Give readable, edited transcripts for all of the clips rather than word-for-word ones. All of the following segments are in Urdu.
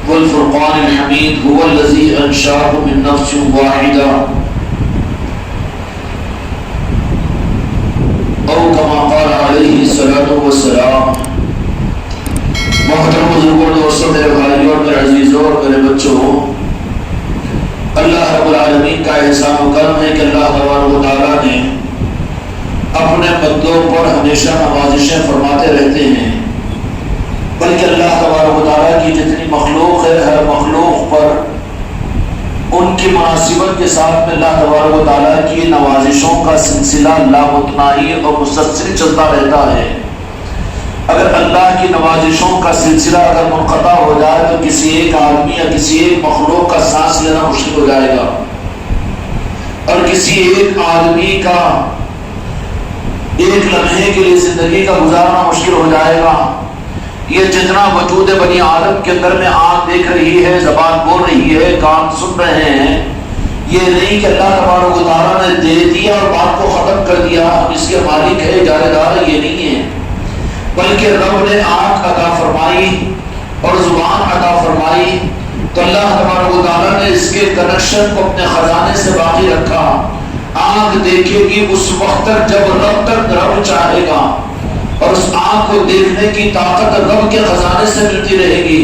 والفرقان الحميد هو الذي أنشأه من نفس واحدة أو كما قال عليه الصلاة والسلام۔ محترم بزرگوں، دوستوں، میرے بھائیوں اور میرے عزیزوں اور میرے بچوں، اللہ رب العالمین کا احسان و کرم ہے کہ اللہ تبارک و تعالیٰ نے اپنے بندوں پر ہمیشہ نوازشیں فرماتے رہتے ہیں، بلکہ اللہ تبارک و تعالیٰ کی جتنی مخلوق ہے ہر مخلوق پر ان کی مناسبت کے ساتھ میں اللہ تبارک و تعالیٰ کی نوازشوں کا سلسلہ لامتناہی اور مسلسل چلتا رہتا ہے۔ اگر اللہ کی نوازشوں کا سلسلہ اگر منقطع ہو جائے تو کسی ایک آدمی یا کسی ایک مخلوق کا سانس لینا مشکل ہو جائے گا، اور کسی ایک آدمی کا ایک لمحے کے لیے زندگی کا گزارنا مشکل ہو جائے گا۔ یہ جتنا وجود بنی آدم کے اندر میں آنکھ دیکھ رہی ہے، زبان بول رہی ہے، کان سن رہے ہیں، یہ نہیں کہ اللہ تبارک و تعالیٰ نے دے دیا اور بات کو ختم کر دیا، اس کے مالک ہے، اجارہ ہے، یہ نہیں ہے، بلکہ رب نے آنکھ عطا فرمائی اور زبان عطا فرمائی تو اللہ تبارک و تعالیٰ نے اس کے کنیکشن کو اپنے خزانے سے باقی رکھا۔ آنکھ دیکھے گی اس وقت تک جب رب چاہے گا، اور اس آنکھ کو دیکھنے کی طاقت رب کے خزانے سے ملتی رہے گی۔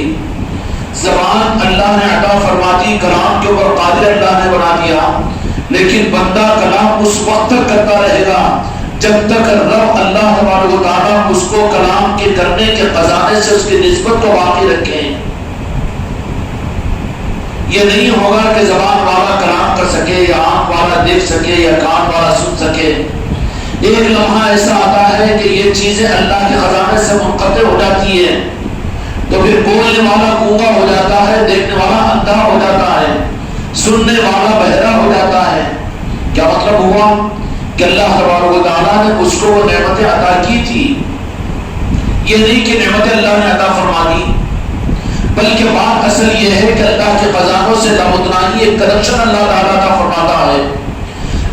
زبان اللہ نے عطا فرما دی، کلام کے اوپر قادر اللہ نے بنا دیا، لیکن بندہ کلام اس وقت تک کرتا رہے گا جب تک رب اللہ تبارک و تعالیٰ اس کو کلام کے کرنے کے خزانے سے اس کی نسبت کو باقی رکھیں۔ یہ نہیں ہوگا کہ زبان والا کلام کر سکے یا آنکھ والا دیکھ سکے یا کان والا سن سکے۔ ایک لمحہ ایسا آتا ہے کہ یہ چیزیں اللہ کے خزانے سے منقطع ہو جاتی ہیں، تو پھر بولنے والا گونگا ہو جاتا ہے، دیکھنے والا اندھا ہو جاتا ہے، سننے والا بہرا ہو جاتا ہے۔ کیا مطلب ہوا کہ اللہ تبارک و تعالیٰ نے اس کو وہ نعمتیں عطا کی تھی، یہ نہیں کہ نعمتیں اللہ نے عطا فرما دی، بلکہ بات اصل یہ ہے کہ اللہ کے خزانوں سے لامتناہی ایک کنیکشن اللہ تعالیٰ عطا فرماتا ہے۔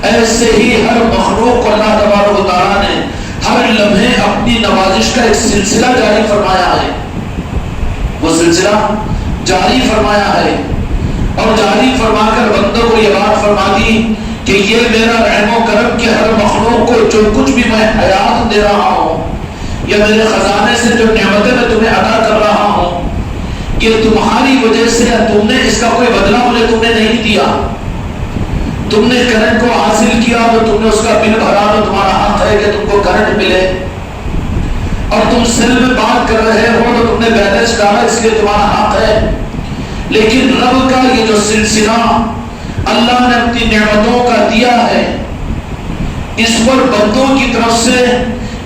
ایسے ہی ہر مخلوق کو اللہ تبارک و تعالیٰ نے ہر لمحے اپنی نوازش کا ایک سلسلہ جاری فرمایا ہے، وہ سلسلہ جاری فرمایا ہے، اور جاری فرما کر بندوں کو یہ بات فرما دی کہ یہ میرا رحم و کرم کہ ہر مخلوق کو جو کچھ بھی میں حیات دے رہا ہوں یا میرے خزانے سے جو نعمتیں میں تمہیں عطا کر رہا ہوں، یہ تمہاری وجہ سے، تم نے اس کا کوئی بدلہ مجھے تم نے نہیں دیا۔ تم نے کرنٹ کو حاصل کیا تو تم نے اس کا بل بھرا تو تمہارا حق ہے کہ تم کو کرنٹ ملے، اور تم سیل میں بات کر رہے ہو تو تم نے بیلنس ڈالا، اس لیے تمہارا حق ہے۔ لیکن رب کا یہ جو سلسلہ اللہ نے اپنی نعمتوں کا دیا ہے، اس پر بندوں کی طرف سے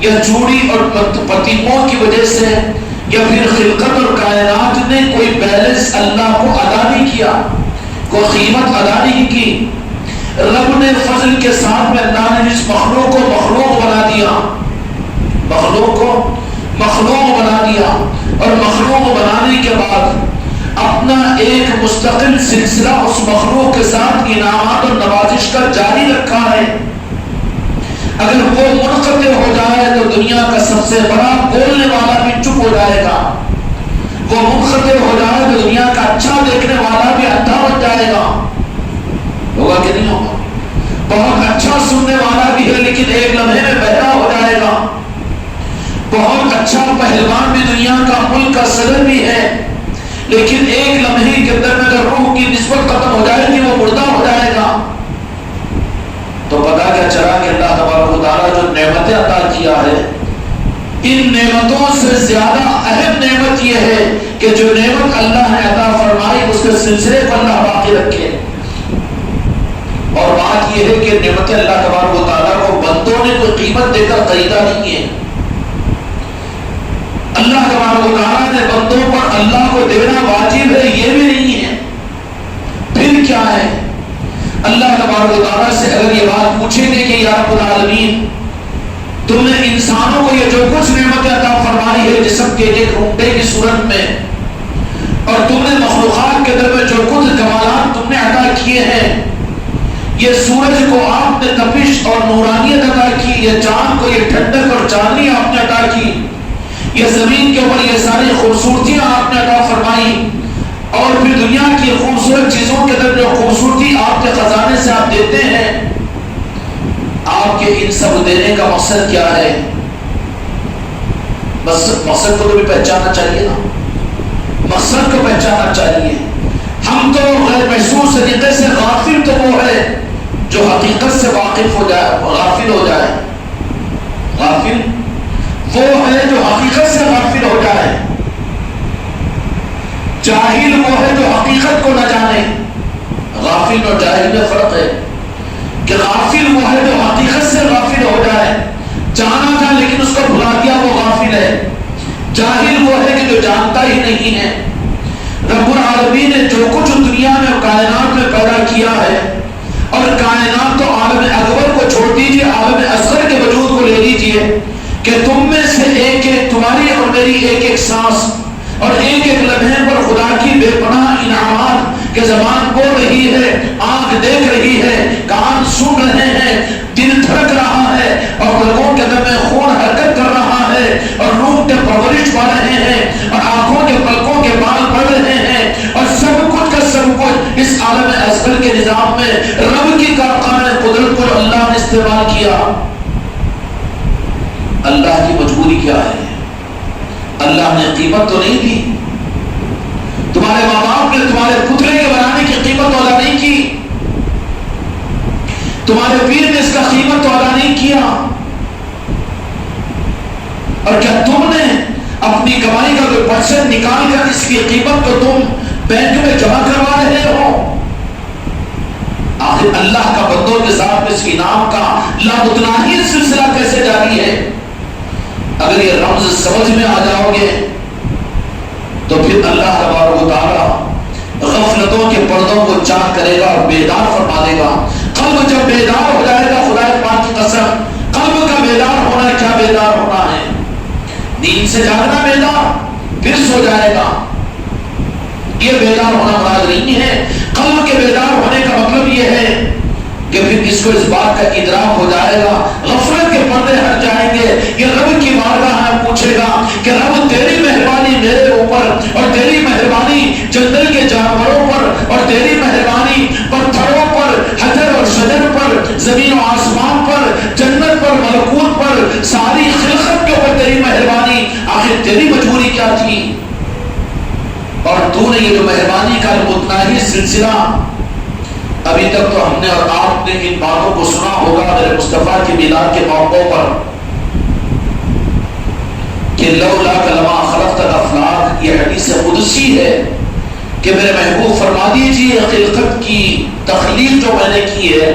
یا چوڑی اور پتیموں کی وجہ سے یا پھر خلقت اور کائنات نے کوئی بیلنس اللہ کو ادا نہیں کیا، کوئی قیمت ادا نہیں کی۔ رب نے فضل کے ساتھ میں اللہ نے اس مخلوق کو مخلوق بنا دیا، مخلوق کو مخلوق بنا دیا، اور مخلوق بنانے کے بعد اپنا ایک مستقل سلسلہ اس مخلوق کے ساتھ انعامات اور نوازش کا جاری رکھا ہے۔ اگر وہ منقطع ہو جائے تو دنیا کا سب سے بڑا بولنے والا بھی چپ ہو جائے گا، وہ منقطع ہو جائے تو دنیا کا اچھا دیکھنے والا بھی اندھا بن جائے گا۔ ہوگا کہ نہیں ہوگا؟ بہت اچھا سننے والا بھی ہے لیکن ایک لمحے میں بہرا ہو جائے گا۔ بہت اچھا پہلوان بھی دنیا کا ملک کا صدر بھی ہے، لیکن ایک لمحے کے اندر میں اگر روح کی نسبت ختم ہو جائے گی وہ مردہ ہو جائے گا۔ تو پتہ کیا چلا کہ اللہ تبارک و تعالیٰ جو نعمتیں عطا کیا ہے، ان نعمتوں سے زیادہ اہم نعمت یہ ہے کہ جو نعمت اللہ نے عطا فرمائی اس کے سلسلے کو اللہ باقی رکھے۔ اور بات یہ ہے کہ نعمت اللہ تبارک و تعالیٰ کو بندوں نے کوئی قیمت دے کر خریدا نہیں ہے۔ اللہ تبارک و تعالیٰ نے بندوں پر اللہ کو دینا واجب ہے یہ بھی نہیں ہے۔ پھر کیا ہے؟ اللہ تبارک و تعالیٰ سے اگر یہ بات پوچھیں گے کہ یا رب العالمین تم نے انسانوں کو یہ جو کچھ نعمتیں عطا فرمائی ہے جسم کے ایک روٹے کی صورت میں، اور تم نے مخلوقات کے اندر میں جو کچھ کمالات تم نے عطا کیے ہیں، یہ سورج کو آپ نے تپش اور نورانیت عطا کی، یہ چاند کو یہ ٹھنڈک اور چاندنی آپ نے عطا کی، یہ زمین کے اوپر یہ ساری خوبصورتیاں آپ نے عطا فرمائی، اور پھر دنیا کی خوبصورت چیزوں کے اندر جو خوبصورتی آپ کے خزانے سے آپ دیتے ہیں، آپ کے ان سب دینے کا مقصد کیا ہے؟ بس مقصد کو تو بھی پہچاننا چاہیے نا، مقصد کو پہچاننا چاہیے۔ ہم تو غیر محسوس طریقے سے غافل تو وہ ہے جو حقیقت سے واقف ہو جائے، غافل ہو جائے، غافل وہ ہے جو حقیقت سے غافل ہو جائے، جاہل وہ ہے جو حقیقت کو نہ جانے۔ غافل اور جاہل میں فرق ہے کہ غافل وہ ہے جو حقیقت سے غافل ہو جائے، جانا تھا لیکن اس کو بھلا دیا، وہ غافل ہے۔ جاہل وہ ہے کہ جو جانتا ہی نہیں ہے۔ رب العالمین نے جو کچھ دنیا میں کائنات میں پیدا کیا ہے، اور کائنات تو عالم اکبر کو چھوڑ دیجئے، عالم اصغر کے وجود کو لے لیجئے، کہ تم میں سے ایک ایک، تمہاری اور میری ایک ایک سانس اور ایک ایک لمحے پر خدا کی بے پناہ انعامات کہ زبان بول رہی ہے، آنکھ دیکھ رہی ہے، کان سن رہے ہیں، دل دھڑک رہا ہے، اور رگوں کے اندر میں خون حرکت کر رہا ہے، اور روح کے پرورش پا رہے ہیں، اور آنکھوں کے پلکوں کے بال پڑ رہے ہیں، اور سب کچھ کا سب کچھ اس عالم اصغر کے نظام میں رب کی کارخانہ قدرت کو اللہ نے استعمال کیا۔ اللہ کی مجبوری کیا ہے؟ اللہ نے قیمت تو نہیں دی، تمہارے ماں باپ نے تمہارے پتلے کے بنانے کی قیمت ادا نہیں کی، تمہارے پیر نے اس کا قیمت تو ادا نہیں کیا، اور کیا تم نے اپنی کمائی کا کوئی پرسنٹ نکال کر اس کی قیمت کو تم بینک میں جمع کروا رہے ہو؟ آخر اللہ کا بندوں کے ساتھ اس انعام کا لامتناہی سلسلہ کیسے جاری ہے؟ اگر یہ رمز سمجھ میں آ جاؤ گے تو پھر اللہ تبارک و تعالی غفلتوں کے پردوں کو چاک کرے گا اور بیدار فرما دے گا۔ قلب جب بیدار ہو جائے گا، خدا پاک کی قسم، قلب کا بیدار ہونا ہے، کیا بیدار ہونا ہے؟ نیند سے جاگنا بیدار، پھر سو جائے گا، یہ بیدار ہونا مراد نہیں ہے۔ قلب کے بیدار ہونے کا مطلب یہ ہے کہ پھر اس کو اس بات کا ادراک ہو جائے گا، غفلت کے پردے ہٹ جائیں گے، یہ رب کی بارگاہ میں پوچھے گا کہ رب تیری مہربانی میرے اوپر، اور تیری مہربانی جنگل کے جانوروں پر، اور تیری مہربانی پتھروں پر، حجر اور شجر پر، زمین و آسمان پر، جنت پر، ملکوت پر، ساری خلقت کے اوپر تیری مہربانی۔ آخر تیری مجبوری کیا تھی؟ اور تو نے یہ جو مہربانی کا متناہی سلسلہ، ابھی تک تو ہم نے اور آپ نے ان باتوں کو سنا ہوگا میرے مصطفیٰ کی میلاد کے موقع پر کہ لولا کلمہ خلقت الافلاک، یہ حدیث قدسی ہے کہ میرے محبوب فرما دیجیے خلقت کی تخلیق جو میں نے کی ہے،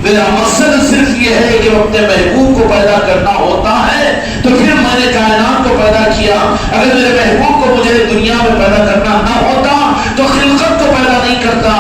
میرا مقصد صرف یہ ہے کہ اپنے محبوب کو پیدا کرنا ہوتا ہے، تو پھر میں نے کائنات کو پیدا کیا۔ اگر میرے محبوب کو مجھے دنیا میں پیدا کرنا نہ ہوتا تو خلقت کو پیدا نہیں کرتا،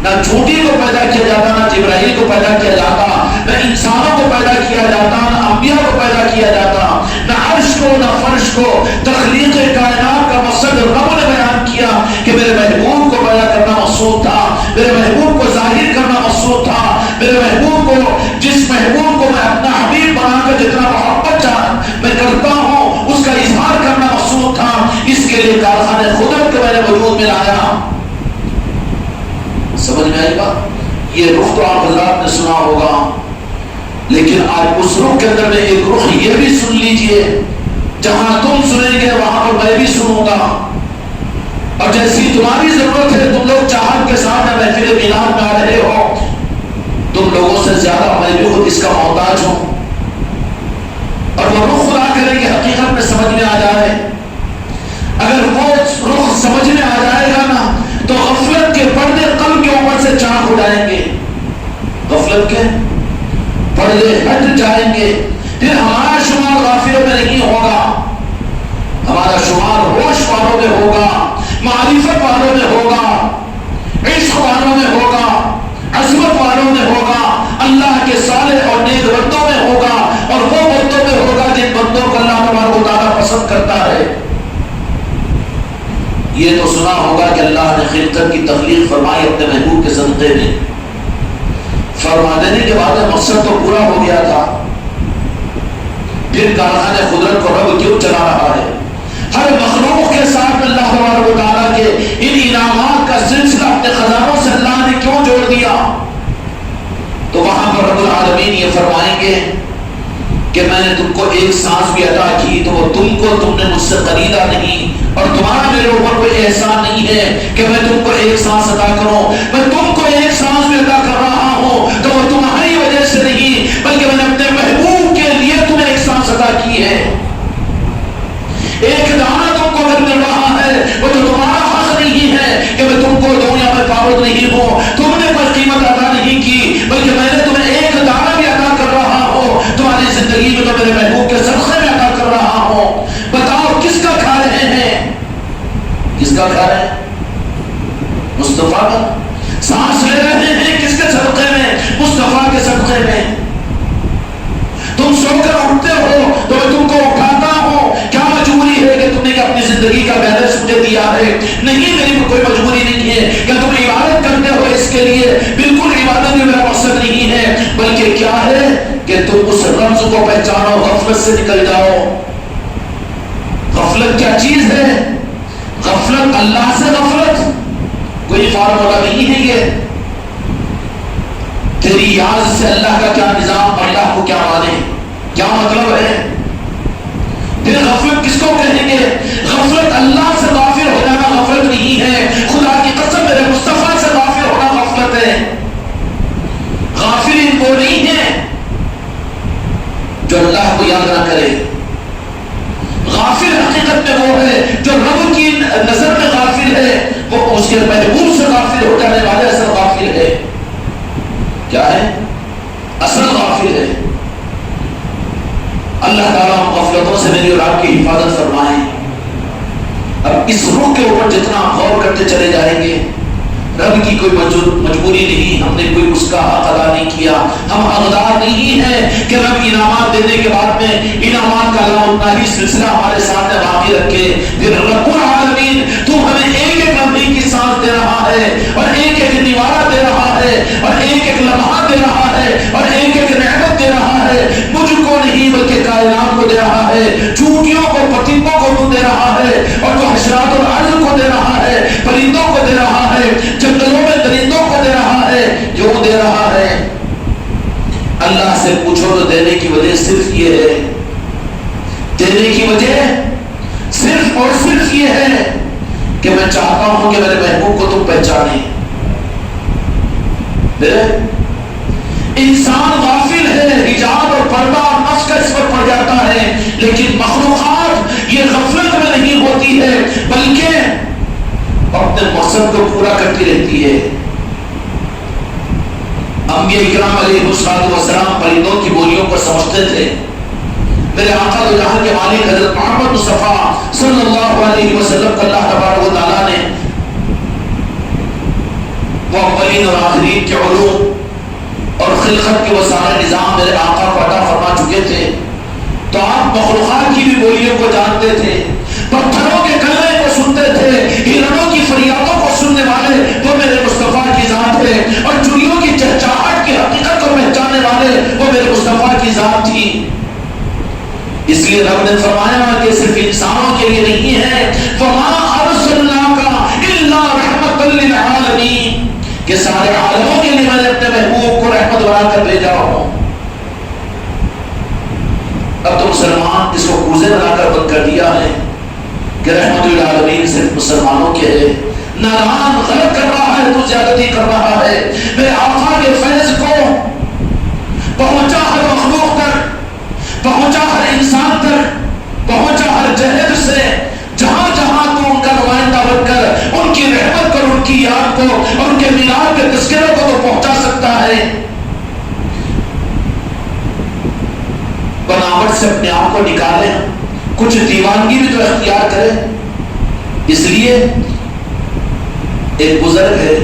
نہ جھوٹی کو پیدا کیا جاتا، نہ جبرائیل کو پیدا کیا جاتا، نہ انسانوں کو پیدا کیا جاتا، نہ انبیاء کو پیدا کیا جاتا، نہ عرش کو نہ فرش کو۔ تخلیق کائنات کا مقصد رب نے بیان کیا کہ میرے محبوب کو پیدا کرنا مقصود تھا، میرے محبوب کو ظاہر کرنا مقصود تھا، میرے محبوب کو، جس محبوب کو میں اپنا حبیب بنا کر جتنا محبت میں کرتا ہوں اس کا اظہار کرنا مقصود تھا۔ اس کے لیے کارخانے قدرت کو میں نے وجود میں لایا۔ سمجھ میں آئی بات؟ یہ رخ تو آپ حضرات نے سنا ہوگا، لیکن آج اس رخ کے اندر میں ایک رخ یہ بھی سن لیجئے، جہاں تم سنیں گے وہاں پر میں بھی سنوں گا، اور جیسی تمہاری ضرورت ہے، تم لوگ چاہت کے ساتھ محفل میلاد میں آ رہے ہو، تم لوگوں سے زیادہ میں بھی خود اس کا محتاج ہوں، اور وہ رخ خدا کرے کہ حقیقت میں سمجھ میں آ جائے۔ اگر وہ رخ سمجھ میں آ جائے گا نا تو غفلت کے پردے قلب کے اوپر سے چاک ہو جائیں گے، غفلت کے پردے ہٹ جائیں گے، پھر ہمارا شمار غافلوں میں نہیں ہوگا، ہمارا شمار ہوش والوں میں ہوگا، معرفت والوں میں ہوگا، عشق والوں میں ہوگا، عظمت والوں میں ہوگا، اللہ کے صالح اور نیک بندوں میں ہوگا، اور وہ بندوں میں ہوگا جن بندوں کو اللہ تبارک و تعالیٰ پسند کرتا ہے۔ یہ تو سنا ہوگا کہ اللہ نے خلقت کی تخلیق فرمائی اپنے محبوب کے صدقے میں، فرما دینے کے بعد مقصد تو پورا ہو گیا تھا، پھر کارخانے قدرت کو رب کیوں چلا رہا ہے؟ ہر مخلوق کے ساتھ اللہ تبارک و تعالیٰ کے کہ میں نے تم کو ایک سانس بھی عطا کی تو وہ تم نے مجھ سے خریدا نہیں، اور تمہارا میرے اوپر کوئی احسان نہیں ہے کہ میں تم کو ایک سانس عطا کروں، میں تم کو ایک سانس بھی عطا کر رہا ہوں تو وہ تمہاری وجہ سے نہیں بلکہ میں نے اپنے محبوب کے لیے تمہیں ایک سانس عطا کی ہے۔ ایک دانہ تم کو اگر مل رہا ہے وہ تو تمہارا حق نہیں ہے کہ میں تم کو دنیا میں پابند نہیں ہوں، تم نے کوئی قیمت ادا نہیں کی، بلکہ میں نے تمہیں ایک دانہ بھی عطا کر رہا ہوں تمہاری زندگی میں، تو میرے محبوب کے صدقے میں عطا کر رہا ہوں۔ بتاؤ کس کا کھا رہے ہیں؟ کس کا کھا رہے ہیں؟ مصطفیٰ کا۔ سانس لے رہے ہیں کس کے صدقے میں؟ مصطفیٰ کے صدقے میں۔ تم سو کر اٹھتے ہو تو میں تم کو اٹھاتا ہوں، کیا مجبوری ہے کہ تم نے اپنی زندگی کا بیلنس مجھے دیا ہے؟ نہیں، میری کوئی مجبوری نہیں ہے کہ تم عبادت کرتے ہو اس کے لیے، بالکل عبادت میں میرا مقصد نہیں ہے، بلکہ کیا ہے کہ تم اس رمز کو پہچانو، غفلت سے نکل جاؤ۔ غفلت کیا چیز ہے؟ غفلت اللہ سے غفلت کوئی فارمولا نہیں ہے، یہ تیری یاد سے اللہ کا کیا نظام، اللہ کو کیا مانے، کیا مطلب ہے؟ پھر غفلت کس کو کہیں گے؟ غفلت اللہ سے غافل ہو جانا غفلت نہیں ہے، خدا کی قسم میرے مصطفیٰ سے غافل ہونا غفلت ہے۔ غافل وہ نہیں ہے جو اللہ کو یاد نہ کرے، غافل حقیقت میں وہ ہے جو رب کی نظر میں غافل ہے، وہ اس کے محبوب سے غافل ہو جانے والے اصل غافل ہے۔ کیا ہے؟ اصل غافل ہے۔ اللہ تعالیٰ ہم غفلتوں سے میری اور آپ کی حفاظت فرمائیں۔ اب اس روح کے اوپر جتنا غور کرتے چلے جائیں گے، رب کی کوئی مجبوری نہیں، ہم نے کوئی اس کا حق ادا نہیں کیا، ہم حقدار نہیں ہیں کہ رب انعامات دینے کے بعد میں انعامات کا اللہ اتنا ہی سلسلہ ہمارے سامنے باقی رکھے۔ پھر رب العالمین تو ہمیں ایک ایک لمحے کی سانس دے رہا ہے، اور ایک ایک دیوارہ دے رہا ہے، اور ایک ایک لمحہ دے رہا ہے، اور ایک ایک نعمت دے رہا ہے، مجھ کو نہیں بلکہ کائنات کو دے رہا ہے، چونٹیوں کو پرندوں کو تو دے رہا ہے، اور جو حشرات الارض کو دے رہا ہے، پرندوں کو دے رہا ہے، جنگلوں میں درندوں کو دے رہا ہے، جو دے رہا ہے۔ اللہ سے پوچھو تو دینے کی وجہ صرف یہ ہے، دینے کی وجہ صرف اور صرف یہ ہے کہ میں چاہتا ہوں کہ میرے محبوب کو تم پہچانے۔ انسان غافل ہے، حجاب اور پردہ اور نفس کا اس پر پڑ جاتا ہے، لیکن مخلوقات یہ غفلت میں نہیں ہوتی ہے بلکہ اپنے مقصد کو پورا کرتی رہتی ہے۔ انبیاء اکرام علیہ السلام پرندوں کی بولیوں کو سمجھتے تھے۔ میرے آقا دو جہاں کے مالک حضرت محمد مصطفیٰ صلی اللہ علیہ وسلم کو اللہ تبارک و تعالیٰ نے وہ اولین اور آخرین کے علوم اور خلقت کے وہ سارے نظام میرے آقا کو عطا فرما چکے تھے، تو آپ مخلوقات کی بھی بولیوں کو جانتے تھے، پتھروں کے کلمے کو سنتے تھے، ہرنوں کی فریادوں کو سننے والے وہ میرے مصطفیٰ کی ذات ہے، اور چڑیوں کی چہچہاہٹ کی حقیقت کو پہچاننے والے وہ میرے مصطفیٰ کی ذات تھی۔ اس لیے رب نے فرمایا کہ صرف انسانوں کے لیے نہیں ہے، وَمَا أَرْسَلْنَاكَ إِلَّا رَحْمَةً لِّلْعَالَمِينَ، کہ سارے عالموں کے لیے میں نے اپنے محبوب کو رحمت بنا کر بھیجا ہوں۔ اب تو مسلمان اس کو کوزے بنا کر بند کر دیا ہے کہ رحمت للعالمین صرف مسلمانوں کے ہے۔ نادان غلط کر رہا ہے، تو زیادتی کر رہا ہے۔ میرے آقا کے فیض کو پہنچا ہر مخلوق تک، پہنچا ہر انسان تک، پہنچا ہر جہد سے، جہاں جہاں تو ان کا نمائندہ بن کر ان کی رحمت پر ان کی یاد کو اور ان کے میلاد کے تذکرے کو تو پہنچا سکتا ہے۔ بناوٹ سے اپنے آپ کو نکالیں، کچھ دیوانگی بھی تو اختیار کریں۔ اس لیے ایک بزرگ ہے،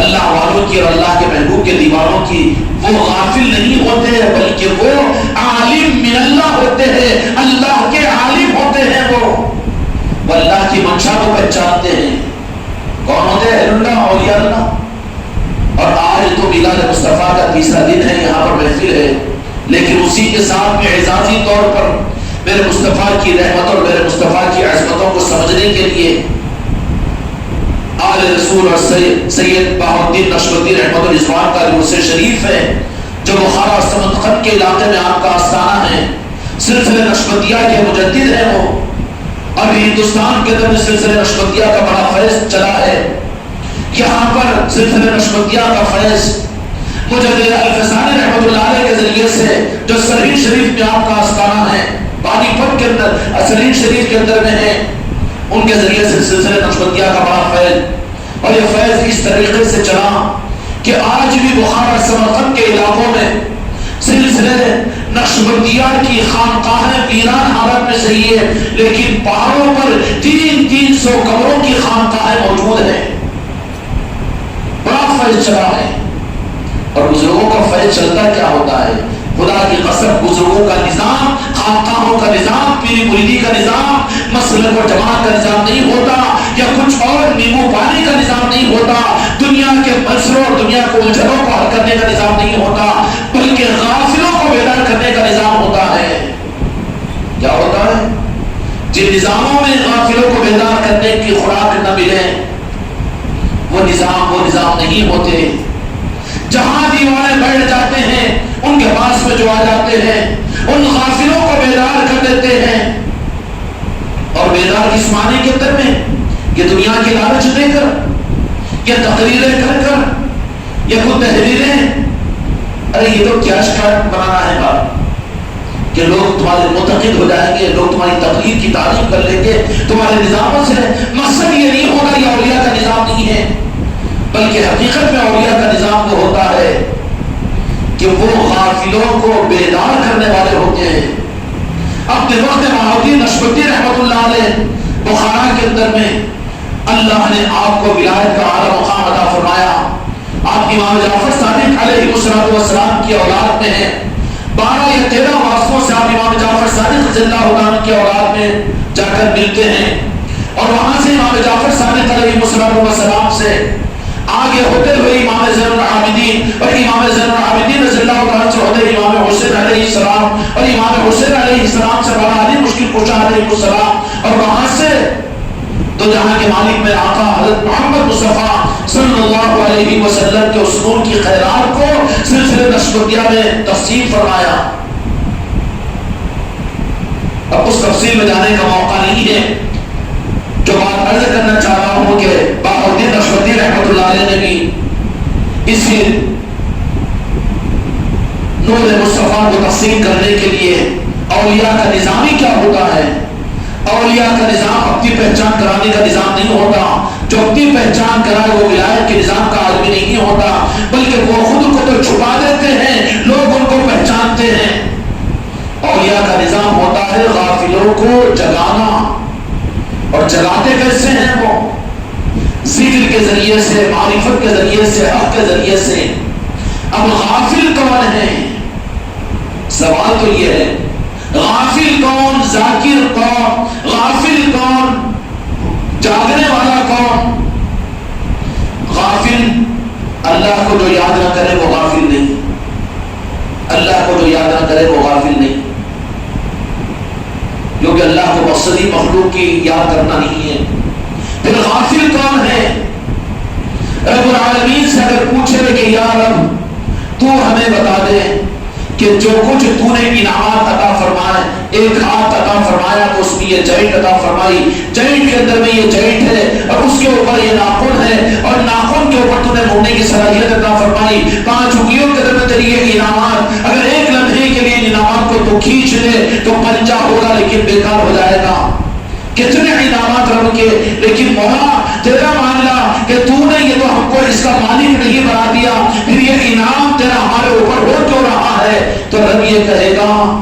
اللہ والوں کی اور اللہ کے محبوب کے دیوانوں کی، وہ غافل نہیں ہوتے ہیں بلکہ وہ عالم من اللہ ہوتے ہیں، اللہ کے عالم ہوتے ہیں، وہ اللہ کی منشا کو پہچانتے ہیں۔ کون ہوتے ہیں؟ اللہ، اولیاء اللہ۔ اور آج تو میلاد مصطفیٰ کا تیسرا دن ہے، یہاں پر محفل ہے، لیکن اسی کے ساتھ میں اعزازی طور پر میرے مصطفیٰ کی رحمت اور میرے مصطفیٰ کی عظمتوں کو سمجھنے کے لیے آل رسول اور سید بہاؤالدین نقشبندی رحمت الرضوان کا جو عرص شریف ہے، جو بخارا سمرقند کے علاقے میں آپ کا آستانہ ہے، سلسلہ نقشبندیہ کے مجدد ہیں وہ، ابھی ہندوستان کے اندر سلسلہ نقشبندیہ کا بڑا فیض چلا ہے۔ یہاں پر سلسلہ نقشبندیہ کا فیض مجدد الفسانی رحمۃ اللہ علیہ کے ذریعے سے، جو سرین شریف میں آپ کا آستانہ ہے، پانی پت کے اندر سرین شریف کے اندر میں ہے، ان کے ذریعے سے سلسلہ نقشبندیہ کا بڑا فیض، اور یہ فیض اس طریقے سے چلا کہ آج بھی بخارا سمرقند کے علاقوں میں سلسلے نقشبندیہ کی خانقاہیں ویران حالت میں صحیح ہے، لیکن پہاڑوں پر 300 قبروں کی خانقاہیں موجود ہیں۔ بڑا فیض چلا ہے، اور بزرگوں کا فیض چلتا کیا ہوتا ہے؟ خدا کی قسم، بزرگوں کا نظام، خانقاہوں کا نظام، پیری مریدی کا نظام، مسلک اور جماعت کا نظام نہیں ہوتا، یا کچھ اور نیمو پانی کا نظام نہیں ہوتا، دنیا کے مسئلوں اور دنیا کو الجھنوں کو حل کرنے کا نظام نہیں ہوتا، بلکہ غافلوں کو بیدار کرنے کا نظام ہوتا ہے۔ کیا ہوتا ہے؟ جن نظاموں میں غافلوں کو بیدار کرنے کی خوراک نہ ملے، وہ نظام نہیں ہوتے۔ جہاں دیوانے بیٹھ جاتے ہیں، ان کے پاس میں جو آ جاتے ہیں، ان غافلوں کو بیدار کر دیتے ہیں، اور بیدار کس معنی کے اندر میں؟ یہ دنیا کی لالچ دے کر، یا تقریریں کر کر، یا کوئی تحریریں، ارے یہ تو کیا شکایت بنانا ہے بات کہ لوگ تمہارے متقد ہو جائیں گے، لوگ تمہاری تقریر کی تعریف کر لیں گے تمہارے نظاموں سے۔ مقصد یہ نہیں ہوگا، یہ اولیاء کا نظام نہیں ہے، بلکہ حقیقت میں اولیاء کا نظام وہ ہوتا ہے کہ وہ غافلوں کو بیدار کرنے والے ہوتے ہیں۔ اپنے وقت بہاؤالدین نقشبندی رحمۃ اللہ علیہ بخارا کے اندر میں اللہ نے آپ کو ولایت کا اعلیٰ مقام عطا فرمایا۔ آپ امام جعفر صادق علیہ السلام کی اولاد میں ہیں۔ 12 یا 13 واسطوں سے آپ امام جعفر صادق رضی اللہ عنہ کی اولاد میں جا کر ملتے ہیں، اور وہاں سے امام جعفر صادق علیہ السلام سے آگے ہوتے ہوئے امام زین العابدین اور امام زین العابدین رضی اللہ عنہ سے ہوتے امام حسین علیہ السلام، اور امام حسین علیہ السلام سے بڑا علی مشکل کشا علیہ السلام، اور وہاں سے تو جہاں کے مالک میں آقا حضرت محمد مصطفیٰ صلی اللہ علیہ وسلم کے اصول کی خیرات کو سلسلہ نقشبندیہ میں تفصیل فرمایا۔ اب اس تفصیل میں جانے کا موقع نہیں ہے، جو بات عرض کرنا چاہ رہا ہوں کہ بہاؤالدین نقشبندی رحمۃ اللہ علیہ نے بھی اسی نور مصطفیٰ کو تقسیم کرنے کے لیے اولیاء کا نظام ہی کیا ہوتا ہے۔ اولیاء کا نظام اپنی پہچان کرانے کا نظام نہیں ہوتا، جو اپنی پہچان کرائے وہ ولایت کے نظام کا آدمی نہیں ہوتا، بلکہ وہ خود کو تو چھپا دیتے ہیں، لوگ ان کو پہچانتے ہیں۔ اولیاء کا نظام ہوتا ہے غافلوں کو جگانا، اور جگاتے کیسے ہیں؟ وہ ذکر کے ذریعے سے، معرفت کے ذریعے سے، حق کے ذریعے سے۔ اب غافل کون ہے؟ سوال تو یہ ہے، غافل کون؟ ذاکر کون؟ غافل کون؟ جاگنے والا کون؟ غافل اللہ کو جو یاد نہ کرے وہ غافل نہیں، اللہ کو جو یاد نہ کرے وہ غافل نہیں، کیونکہ اللہ کو مقصدی مخلوق کی یاد کرنا نہیں ہے۔ پھر غافل کون ہے؟ رب العالمین سے اگر پوچھے کہ یا رب تو ہمیں بتا دے کہ جو کچھ تو نے انعامات عطا فرمائے، ایک ہاتھ عطا فرمایا تو اس میں یہ جوائنٹ عطا فرمائی، جوائنٹ کے اندر میں یہ جوائنٹ ہے، اور اس کے اوپر یہ ناخن ہے، اور ناخن کے اوپر تو نے موڑنے کی صلاحیت عطا فرمائی، 5 انگلیوں کے اندر میں تیری یہ انعامات، اگر ایک لمحے کے لیے انعامات کو تو کھینچ لے تو پنجہ ہوگا لیکن بیکار ہو جائے گا۔ کتنے انعامات رب کے، لیکن مولا تیرا معاملہ کہ تو نے یہ تو ہم کو اس کا مالک نہیں بنا دیا، پھر یہ انعام تیرا ہمارے اوپر ہو کیوں رہا ہے؟ تو رب یہ کہے گا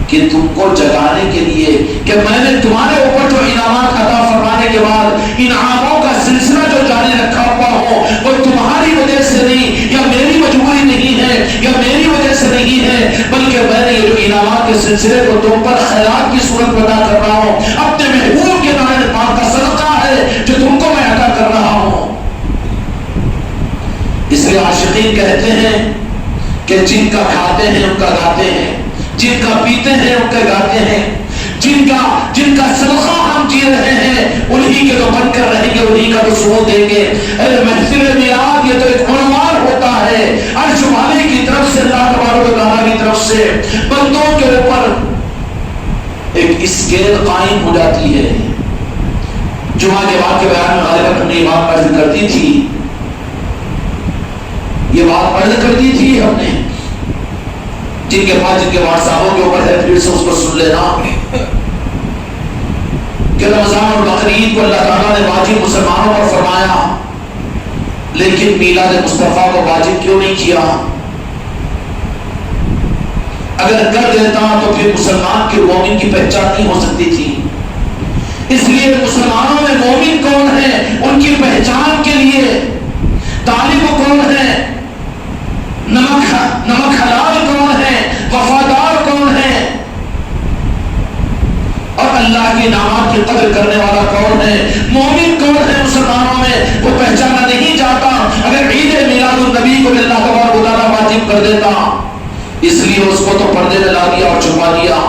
کہ تم کو جگانے کے لیے کہ میں نے تمہارے اوپر جو انعامات عطا فرمانے کے بعد انعاموں کا سلسلہ جو جاری رکھا ہوا ہو وہ تمہاری وجہ سے نہیں، یا میری مجبوری نہیں ہے، یا میری وجہ سے نہیں ہے، بلکہ میں نے یہ جو انعامات کے سلسلے کو تم پر خیرات کی صورت میں ادا کر رہا ہوں، اپنے محبوب کے نام پاک کا صدقہ ہے جو تم کو میں ادا کر رہا ہوں۔ اس لیے عاشقین کہتے ہیں کہ جن کا کھاتے ہیں ان کا گاتے ہیں، جن کا پیتے ہیں ان کا گاتے ہیں، جن کا صدقہ ہم جی رہے ہیں انہی کے تو بن کر رہیں گے، انہی کا تو سود دیں گے۔ اے محفل میلاد یہ تو ایک عنوان ہوتا ہے عرش والے کی طرف سے بندوں کے اوپر ایک اسکیل قائم ہو جاتی ہے. جمعہ کے بعد کے بیان میں غالباً ہم نے یہ بات عرض کر دی تھی، ہم نے جن کے پاس جن کے واٹساپوں کے اوپر ہے پھر سے اس کو سن لینا کہ رمضان اور بقرعید کو اللہ تعالیٰ نے واجب مسلمانوں پر فرمایا، لیکن میلاد مصطفیٰ کو واجب کیوں نہیں کیا؟ اگر کر دیتا تو پھر مسلمان کے مومن کی پہچان نہیں ہو سکتی تھی. اس لیے مسلمانوں میں مومن کون ہے ان کی پہچان کے لیے طالب کون ہے، نمک حلال کون ہے، وفادار کون ہے، اور اللہ کے انعامات کی قدر کرنے والا کون ہے، مومن کون ہے مسلمانوں میں، وہ پہچانا نہیں جاتا. اگر عید میلاد النبی کو اللہ تبارک و تعالیٰ واجب کر دیتا، اس لیے اس کو تو پردے میں لا دیا اور چھپا دیا.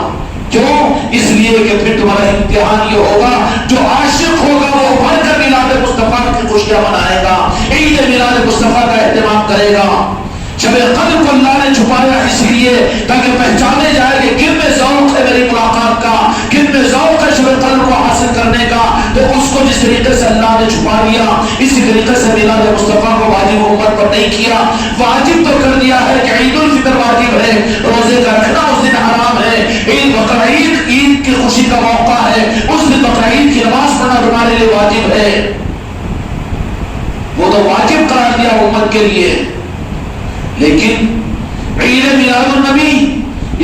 کیوں؟ اس لیے کہ پھر تمہارا امتحان یہ ہوگا، جو عاشق ہوگا وہ بڑھ کر میلاد مصطفیٰ کی خوشیاں منائے گا، عید میلاد مصطفیٰ کا اہتمام کرے گا. شب قدر کو اللہ نے چھپایا اس لیے تاکہ پہچانے جائے کہ کن میں ذوق ہے میری ملاقات کا، کن میں ذوق ہے شب قدر کو حاصل کرنے کا. تو اس کو جس طریقے سے اللہ نے چھپا دیا، اسی طریقے سے میلاد مصطفیٰ کو واجب امت پر نہیں کیا. واجب تو کر دیا ہے کہ عید الفطر واجب ہے، روزے کا رکھنا اس دن حرام ہے. عید کی خوشی کا موقع ہے، اس دن بقرعید کی نماز پڑھنا تمہارے لیے واجب ہے. وہ تو واجب قرار دیا امت کے لیے. لیکن عید میلاد النبی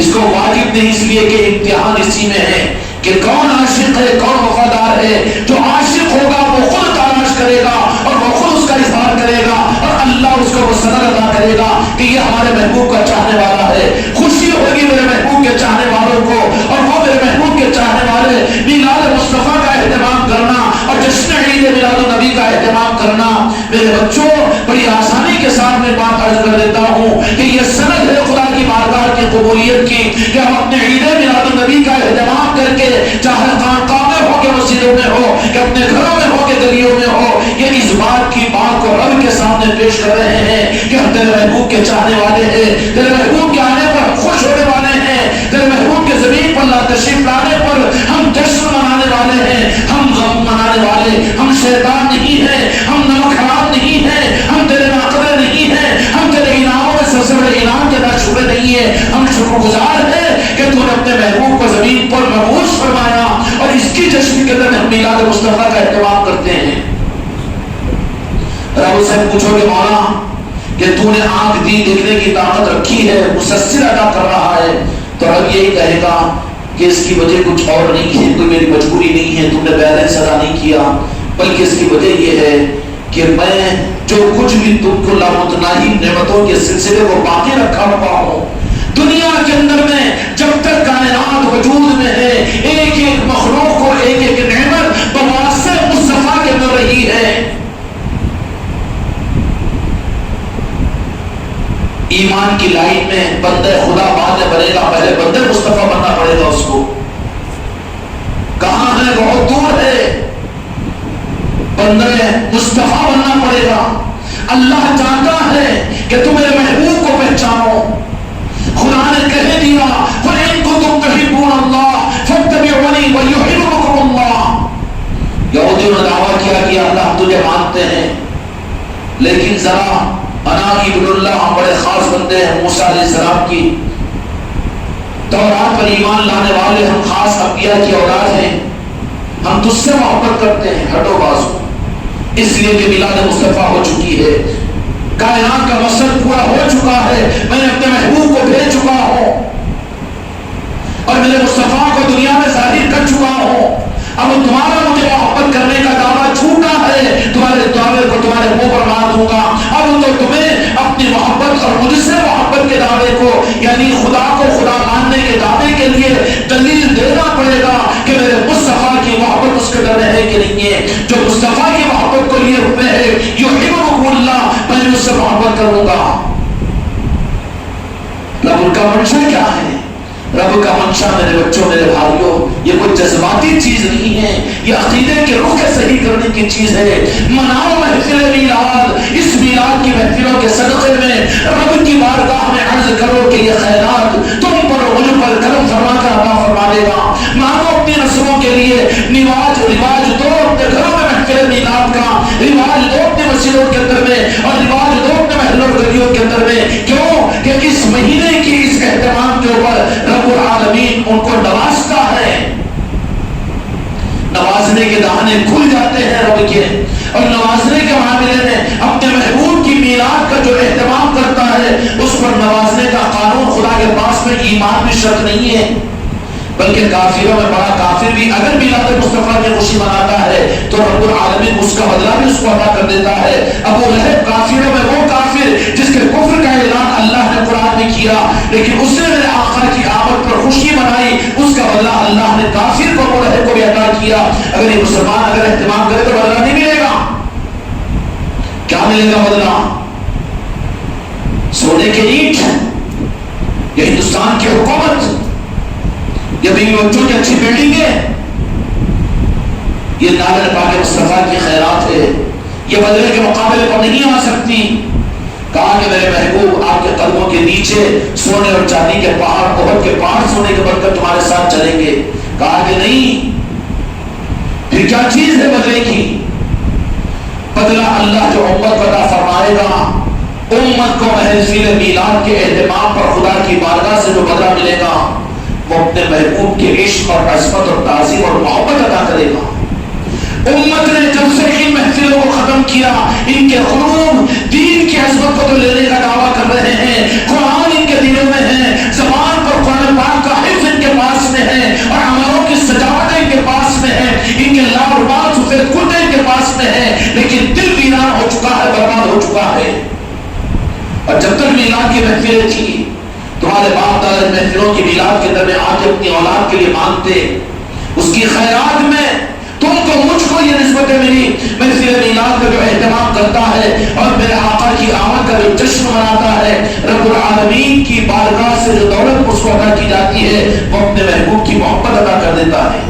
اس کو واجب نہیں، اس لیے کہ امتحان اسی میں ہے کہ کون عاشق ہے، کون وفادار ہے. جو عاشق ہوگا وہ خود تلاش کرے گا اور وہ خود اس کا اظہار کرے گا اور اللہ اس کو وہ صدر ادا کرے گا کہ یہ ہمارے محبوب کا چاہنے والا ہے. خوشی ہوگی میرے محبوب کے چاہنے والوں کو، اور وہ میرے محبوب کے چاہنے والے میلاد مصطفیٰ کا اہتمام کرنا اور جشن عید میلاد النبی کا اہتمام کرنا. میرے بچوں، بڑی آسانی کے ساتھ میں بات عرض کر دیتا ہوں کہ یہ سند ہے خدا کی بارگاہ کی قبولیت کی کہ ہم اپنے عید میلاد النبی کا اہتمام کر کے، چاہے خانقاہ میں ہو کے مسجدوں میں ہو کہ اپنے گھروں میں ہو کے گلیوں میں ہو، یہ اس بات کی بات کو رب کے سامنے پیش کر رہے ہیں کہ ہم تیرے محبوب کے چاہنے والے ہیں، تیرے محبوب کے آنے پر خوش ہونے والے ہیں، تیرے محبوب کے زمین پر تشریف لانے پر ہم جشن منانے والے ہیں، ہم غم منانے والے. ہم شیطان نہیں ہیں، ہم نمک حرام نہیں ہیں، ہم تیرے ناقدر نہیں ہیں، ہم تیرے انعاموں میں سب سے بڑے انعام کے ناشکر نہیں ہیں. ہم شکر گزار ہیں کہ تو نے اپنے محبوب کو زمین پر مبعوث فرمایا، اور اس کی جشن کے اندر ہم میلاد مصطفیٰ کا اہتمام کرتے ہیں. رب سے پوچھو کہ مولا کہ تو نے آنکھ دی، دیکھنے کی طاقت رکھی ہے، مسلسل ادا کر رہا ہے، تو رب یہی کہے گا کہ اس کی وجہ کچھ اور نہیں ہے، کوئی میری مجبوری نہیں ہے، تم نے بیلنس ادا نہیں کیا، بلکہ اس کی وجہ یہ ہے کہ میں جو کچھ بھی تم کو لامتناہی نعمتوں کے سلسلے کو باقی رکھا ہوا ہوں. دنیا کے اندر میں جب تک کائنات وجود میں ہے، ایک ایک مخلوق کو ایک ایک نعمت بواسطہ مصطفیٰ کے مل رہی ہے. ایمان کی لائن میں بندے خدا بعد میں بنے گا، پہلے بندے مصطفیٰ بننا پڑے گا. اس کو کہاں ہے؟ بہت دور ہے. بندے مصطفیٰ بننا پڑے گا. اللہ چاہتا ہے کہ تم میرے محبوب کو پہچانو. خدا نے کہہ دیا فَإِن كُنتُمْ تُحِبُّونَ اللَّهَ فَاتَّبِعُونِي وَيُحِبُّكُمُ اللَّهُ. یہودیوں نے دعویٰ کیا کہ اللہ تجھے مانتے ہیں، لیکن ذرا انا ابن اللہ، ہم بڑے خاص بندے ہیں موسیٰ علیہ السلام کی تورات پر ایمان لانے والے، ہم خاص انبیاء کی اولاد ہیں، ہم تجھ سے محبت کرتے ہیں، ہٹو بازو. اس لیے کہ میلاد مصطفیٰ ہو چکی ہے، کائنات کا مقصد پورا ہو چکا ہے، میں نے اپنے محبوب کو بھیج چکا ہوں اور میرے مصطفیٰ کو دنیا میں ظاہر کر چکا ہوں. اب تمہارا مجھے محبت کرنے کا دعویٰ جھوٹا ہے، تمہارے دعوے کو تمہارے منہ پر مار دوں گا. اب تو تمہیں اپنی محبت اور مجھ سے محبت کے دعوے کو، یعنی خدا کو خدا ماننے کے دعوے کے لیے دلیل دینا پڑے گا کہ میرے مصطفیٰ کی محبت اس کے در میں ہے کہ نہیں ہے. جو مصطفیٰ کی محبت کو لیے ہوئے ہے، یحببکم اللہ، میں اس سے محبت کروں گا. رب کا منشا کیا ہے؟ رب کا منشا میرے بچوں، میرے بھائیوں، یہ کوئی جذباتی چیز نہیں ہے، یہ عقیدے کے رخ صحیح کرنے کی چیز ہے. مناؤ محفل میلاد، اس میلاد کی محفلوں کے صدقے میں رب کی بارگاہ میں عرض کرو کہ یہ خیرات تم کرم فرما کر عطا فرما دے گا. مانو اپنی نسلوں کے لیے رواج دو اپنے گھروں میں محفل میلاد کا، رواج دو اپنے مسجدوں کے اندر میں، اور رواج دو اپنے محلوں اور گلیوں کے اندر میں. کیوں کہ اس مہینے کی اس اہتمام کے اوپر رب العالمین ان کو نوازتا ہے. نوازنے کے دہانے کھل جاتے ہیں رب کے، اور نوازنے کے معاملے میں اپنے محبوب کی میلاد کا جو اہتمام کرتا ہے اس پر نوازنے کا قانون خدا کے پاس میں ایمان بھی شرط نہیں ہے، بلکہ کافروں میں بڑا کافر بھی اگر میلاد مصطفیٰ کی خوشی مناتا ہے تو رب العالمین اس کا بدلہ بھی اس کو عطا کر دیتا ہے. ابو لہب کافروں میں وہ کافر جس کے کفر کا اعلان اللہ نے قرآن میں کیا، لیکن اس نے میرے آقا کی آمد پر خوشی منائی، اس کا بدلہ اللہ نے کافر کو ابو لہب کو بھی عطا کیا. اگر یہ مسلمان اگر اہتمام کرے تو بدلہ نہیں ملے گا. کیا ملے گا بدلہ؟ سونے کے اینٹ، یہ ہندوستان کی حکومت، یہ بیوی بچوں کی اچھی بلڈنگیں، یہ نالے پاک مصطفیٰ کی خیرات ہے، یہ بدلے کے مقابلے پر نہیں آ سکتی. کہا کہ میرے محبوب آپ کے قدموں کے نیچے سونے اور چاندی کے پہاڑ، احد کے پہاڑ سونے کے بن کر تمہارے ساتھ چلیں گے. کہا کہ نہیں. پھر کیا چیز ہے بدلے کی؟ بدلہ اللہ جو امت کو عطا فرمائے گا، امت کو محفل میلاد کے اہتمام پر خدا کی بارگاہ سے جو بدلہ ملے گا وہ اپنے محبوب کے عشق اور عظمت اور تعظیم اور محبت عطا کرے گا. امت نے جب سے ان محفلوں کو ختم کیا، ان کے قلوب دین کی عظمت کو تو لینے کا دعویٰ کر رہے ہیں، قرآن ان کے دلوں میں ہے، زبان پر قرآن پاک کا حفظ ان کے پاس میں ہے، اور عملوں کی سجاوٹیں ان کے پاس میں ہے، ان کے لالبال سفید کرتے ان کے پاس میں ہے، لیکن دل ویران ہو چکا ہے، برباد ہو چکا ہے. اور جب تک میلاد کی محفلیں تھی، تمہارے باپ دادا محفلوں کی میلاد کے اندر میں آ کے اپنی اولاد کے لیے مانگتے، اس کی خیرات میں تم کو مجھ کو یہ نسبت ملی. محفل میلاد کا جو اہتمام کرتا ہے اور میرے آقا کی آمد کا جو جشن مناتا ہے، رب العالمین کی بارگاہ سے جو دولت اس کو عطا کی جاتی ہے وہ اپنے محبوب کی محبت عطا کر دیتا ہے.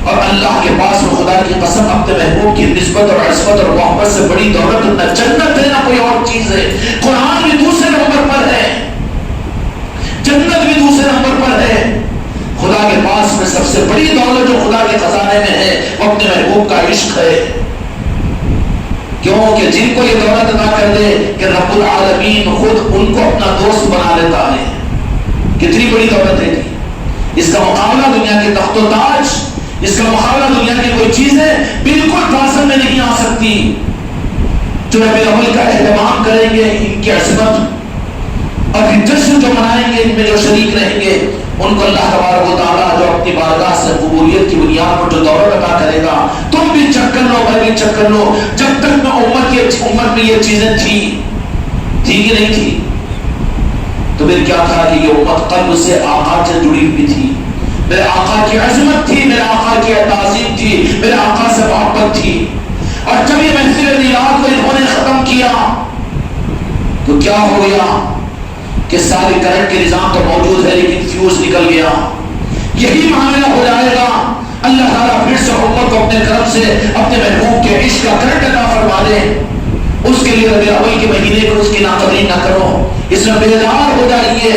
اور اللہ کے پاس میں خدا کی قسم اپنے محبوب کی نسبت اور عصمت اور محبت سے بڑی دولت نہ جنت ہے نہ کوئی اور چیز ہے. قرآن بھی دوسرے نمبر پر ہے، جنت بھی دوسرے نمبر پر ہے. خدا کے پاس میں سب سے بڑی دولت جو خدا کے خزانے میں ہے وہ اپنے محبوب کا عشق ہے. کیونکہ جن کو یہ دولت عطا کر دے کہ رب العالمین خود ان کو اپنا دوست بنا لیتا ہے. کتنی بڑی دولت ہے. اس کا مقابلہ دنیا کے تخت و تاج، اس کا مقابلہ دنیا کی کوئی چیزیں بالکل پاسن میں نہیں آ سکتی. جو رب الاول کا اہتمام کریں گے، ان کی عظمت اور جشن جو منائیں گے، ان میں جو شریک رہیں گے، ان کو اللہ تبارک و تعالیٰ جو اپنی بارگاہ سے قبولیت کی بنیاد پر جو دولت عطا کرے گا. تم بھی چیک کر لو، میں بھی چیک کر لو، جب تک میں امت میں یہ چیزیں تھی کہ نہیں تھی، تو پھر کیا تھا کہ یہ امت قلب سے آقا سے جڑی ہوئی تھی. میرے آقا کی عظمت تھی، میرے آقا کی تعظیم تھی، میرے آقا سے محبت تھی. اور جب یہ محفل میلاد کو انہوں نے ختم کیا تو کیا ہو گیا کہ سارے کرنٹ کے نظام تو موجود ہے لیکن فیوز نکل گیا. یہی معاملہ ہو جائے گا. اللہ تعالیٰ پھر سے امت کو اپنے کرم سے اپنے محبوب کے عشق کا کرنٹ عطا فرما دے. اس کے لیے ربیع الاول کے مہینے کو اس کی ناقدری نہ کرو، اس میں بیدار ہو جائیے.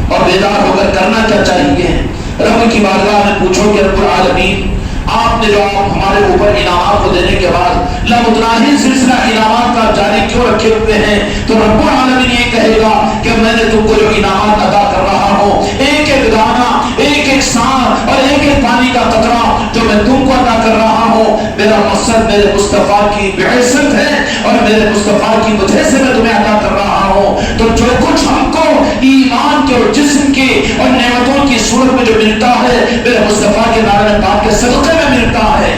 اور بیدار ہو کر کرنا کیا چاہیے؟ رب کی بارگاہ میں پوچھو کہ رب العالمین آپ نے جو ہمارے اوپر انعامات کو دینے کے بعد لامتناہی سلسلہ انعامات کا جاری کیوں رکھے ہوئے ہیں؟ تو رب العالمین یہ کہے گا کہ میں نے تم کو جو انعامات عطا کر رہا ہوں، ایک ایک دانہ، ایک ایک سانس اور ایک ایک پانی کا قطرہ جو میں تم کو عطا کر رہا ہوں، میرا مقصد میرے مصطفیٰ کی بعثت ہے اور میرے مصطفیٰ کی وجہ سے میں تمہیں عطا کر رہا ہوں. تو جو کچھ ہم کو ایمان کے اور جسم کے اور نعمتوں کی صورت میں جو ملتا ہے میرے مصطفیٰ کے نام پاک کے صدقے میں ملتا ہے.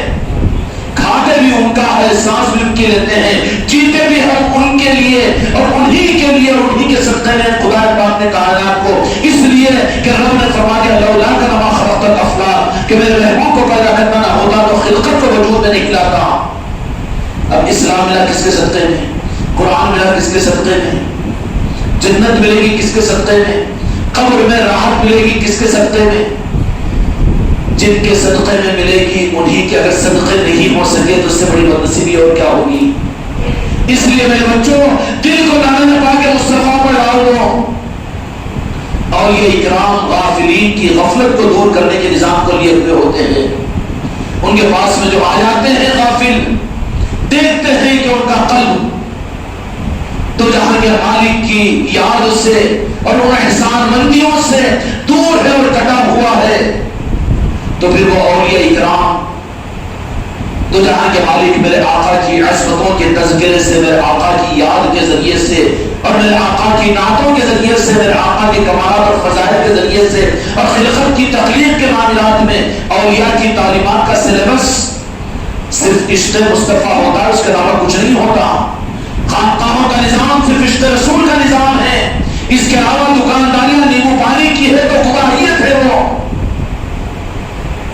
کھاتے بھی ان کا ہے، سانس بھی ان کے لیتے ہیں، جیتے بھی ہم ان کے لیے اور انہی کے لیے اور انہی کے صدقے میں خدا پاک نے کائنات کو اس لیے کہ رب نے فرما دیا لولا کہ ما خلقت الافلاک، کہ میرے محبوب کو پیدا کرنا نہ ہوتا تو خلقت کو وجود میں نہیں لاتا. اب اسلام ملا کس کے صدقے میں؟ قرآن ملا کس کے صدقے میں؟ جنت ملے گی کس کے صدقے میں؟ قبر میں راحت ملے گی کس کے صدقے میں؟ جن کے صدقے میں ملے گی انہی کے اگر صدقے نہیں ہو سکے تو اس سے بڑی بدنصیبی اور کیا ہوگی. اس لیے میرے بچوں دل کو دانے پا کے مصطفیٰ پر ڈال دو اولیاء اکرام غافلین کی غفلت کو دور کرنے کے نظام کو لیے ہوئے ہوتے ہیں. ان کے پاس میں جو آ جاتے ہیں غافل، دیکھتے ہیں کہ ان کا قلب تو جہاں کے مالک کی یاد سے اور ان احسان مندیوں سے دور ہے اور کٹا ہوا ہے، تو پھر وہ اولیاء اکرام تو جہاں کے مالک میرے آقا کی عظمتوں کے تذکرے سے، میرے آقا کی یاد کے ذریعے سے، اور میرے آقا کی نعتوں کے ذریعے سے، میرے آقا کے کمالات اور فضائل کے ذریعے سے، اور خلقت کی تخلیق کے معاملات میں اولیاء کی تعلیمات کا سلیبس صرف عشق مصطفیٰ ہوتا ہے، اس کے علاوہ کچھ نہیں ہوتا. خانقاہوں کا نظام صرف عشق رسول کا نظام ہے. اس کے علاوہ دکانداریاں نیمبو پانی کی ہے تو گمراہیت ہے. وہ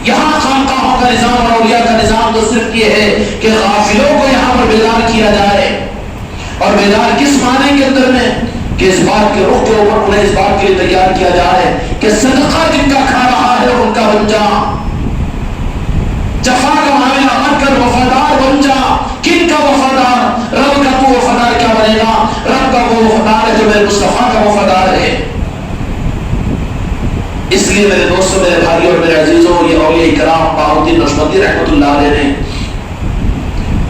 یہاں خانقاہوں کا نظام اور اولیاء کا نظام تو صرف یہ ہے کہ غافلوں کو یہاں پر بیدار کیا جائے. اور بیدار کس معنی کے اندر میں کہ اس بات کے رخ کے اوپر انہیں اس بات کے لیے تیار کیا جائے کہ صدقہ جن کا کھا رہا ہے ان کا بن جا، جفا کا معاملہ مت کر، وفادار بن جا. کن کا وفادار؟ رب کا. تو وفادار کیا بنے گا؟ رب کا وہ وفادار ہے جو میرے مصطفیٰ کا وفادار ہے. اس لیے میرے دوستوں، میرے بھائیوں اور میرے عزیزوں، یہ اولیاء کرام بہاؤالدین نقشبندی رحمۃ اللہ علیہ نے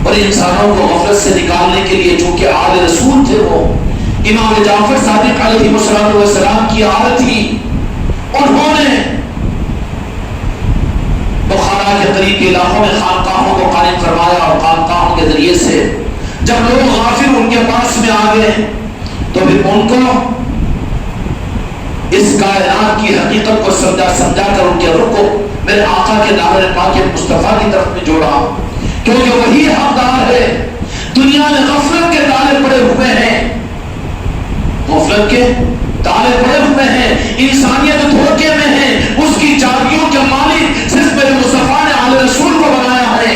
اور انسانوں کو غفلت سے نکالنے کے لیے، چونکہ آل رسول تھے، وہ امام جعفر صادق علیہ السلام کی عادت تھی، انہوں نے بخارا کے قریب کے علاقوں میں خانقاہوں کو قائم فرمایا، اور خانقاہوں کے ذریعے سے جب لوگ غافل ان کے پاس میں آ گئے تو پھر ان کو اس کائنات کی حقیقت کو سمجھا کر ان کے رخ کو میرے آقا کے دامن پاک مصطفیٰ کی طرف میں جوڑا، کیونکہ وہی حقدار ہے. دنیا میں غفلت کے تالے پڑے ہوئے ہیں، غفلت کے تالے پڑے ہوئے ہیں، انسانیت دھوکے میں ہے. اس کی چابیوں کے مالک صرف میرے مصطفیٰ نے آل رسول کو بنایا ہے،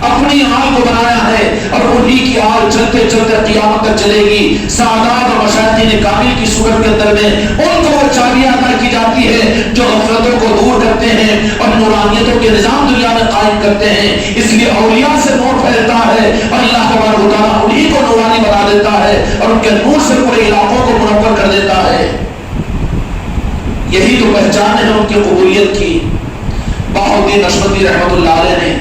اپنی آل کو بنایا ہے، اور انہی کی آل چلتے چلتے قیامت تک چلے گی. سعادات اور مشاہدین کامل کی صورت کے اندر میں ان کو وہ چابیاں عطا کی جاتی ہے جو غفلتوں کو دور کرتے ہیں اور نورانیتوں کے نظام دنیا میں قائم کرتے ہیں. اس لیے اولیاء سے نور پھیلتا ہے اور اللہ تبارک و تعالیٰ انہی کو نورانی بنا دیتا ہے اور ان کے نور سے پورے علاقوں کو منور کر دیتا ہے. یہی تو پہچان ہے ان کی قبولیت کی. بہاؤالدین نقشبندی رحمۃ اللہ علیہ نے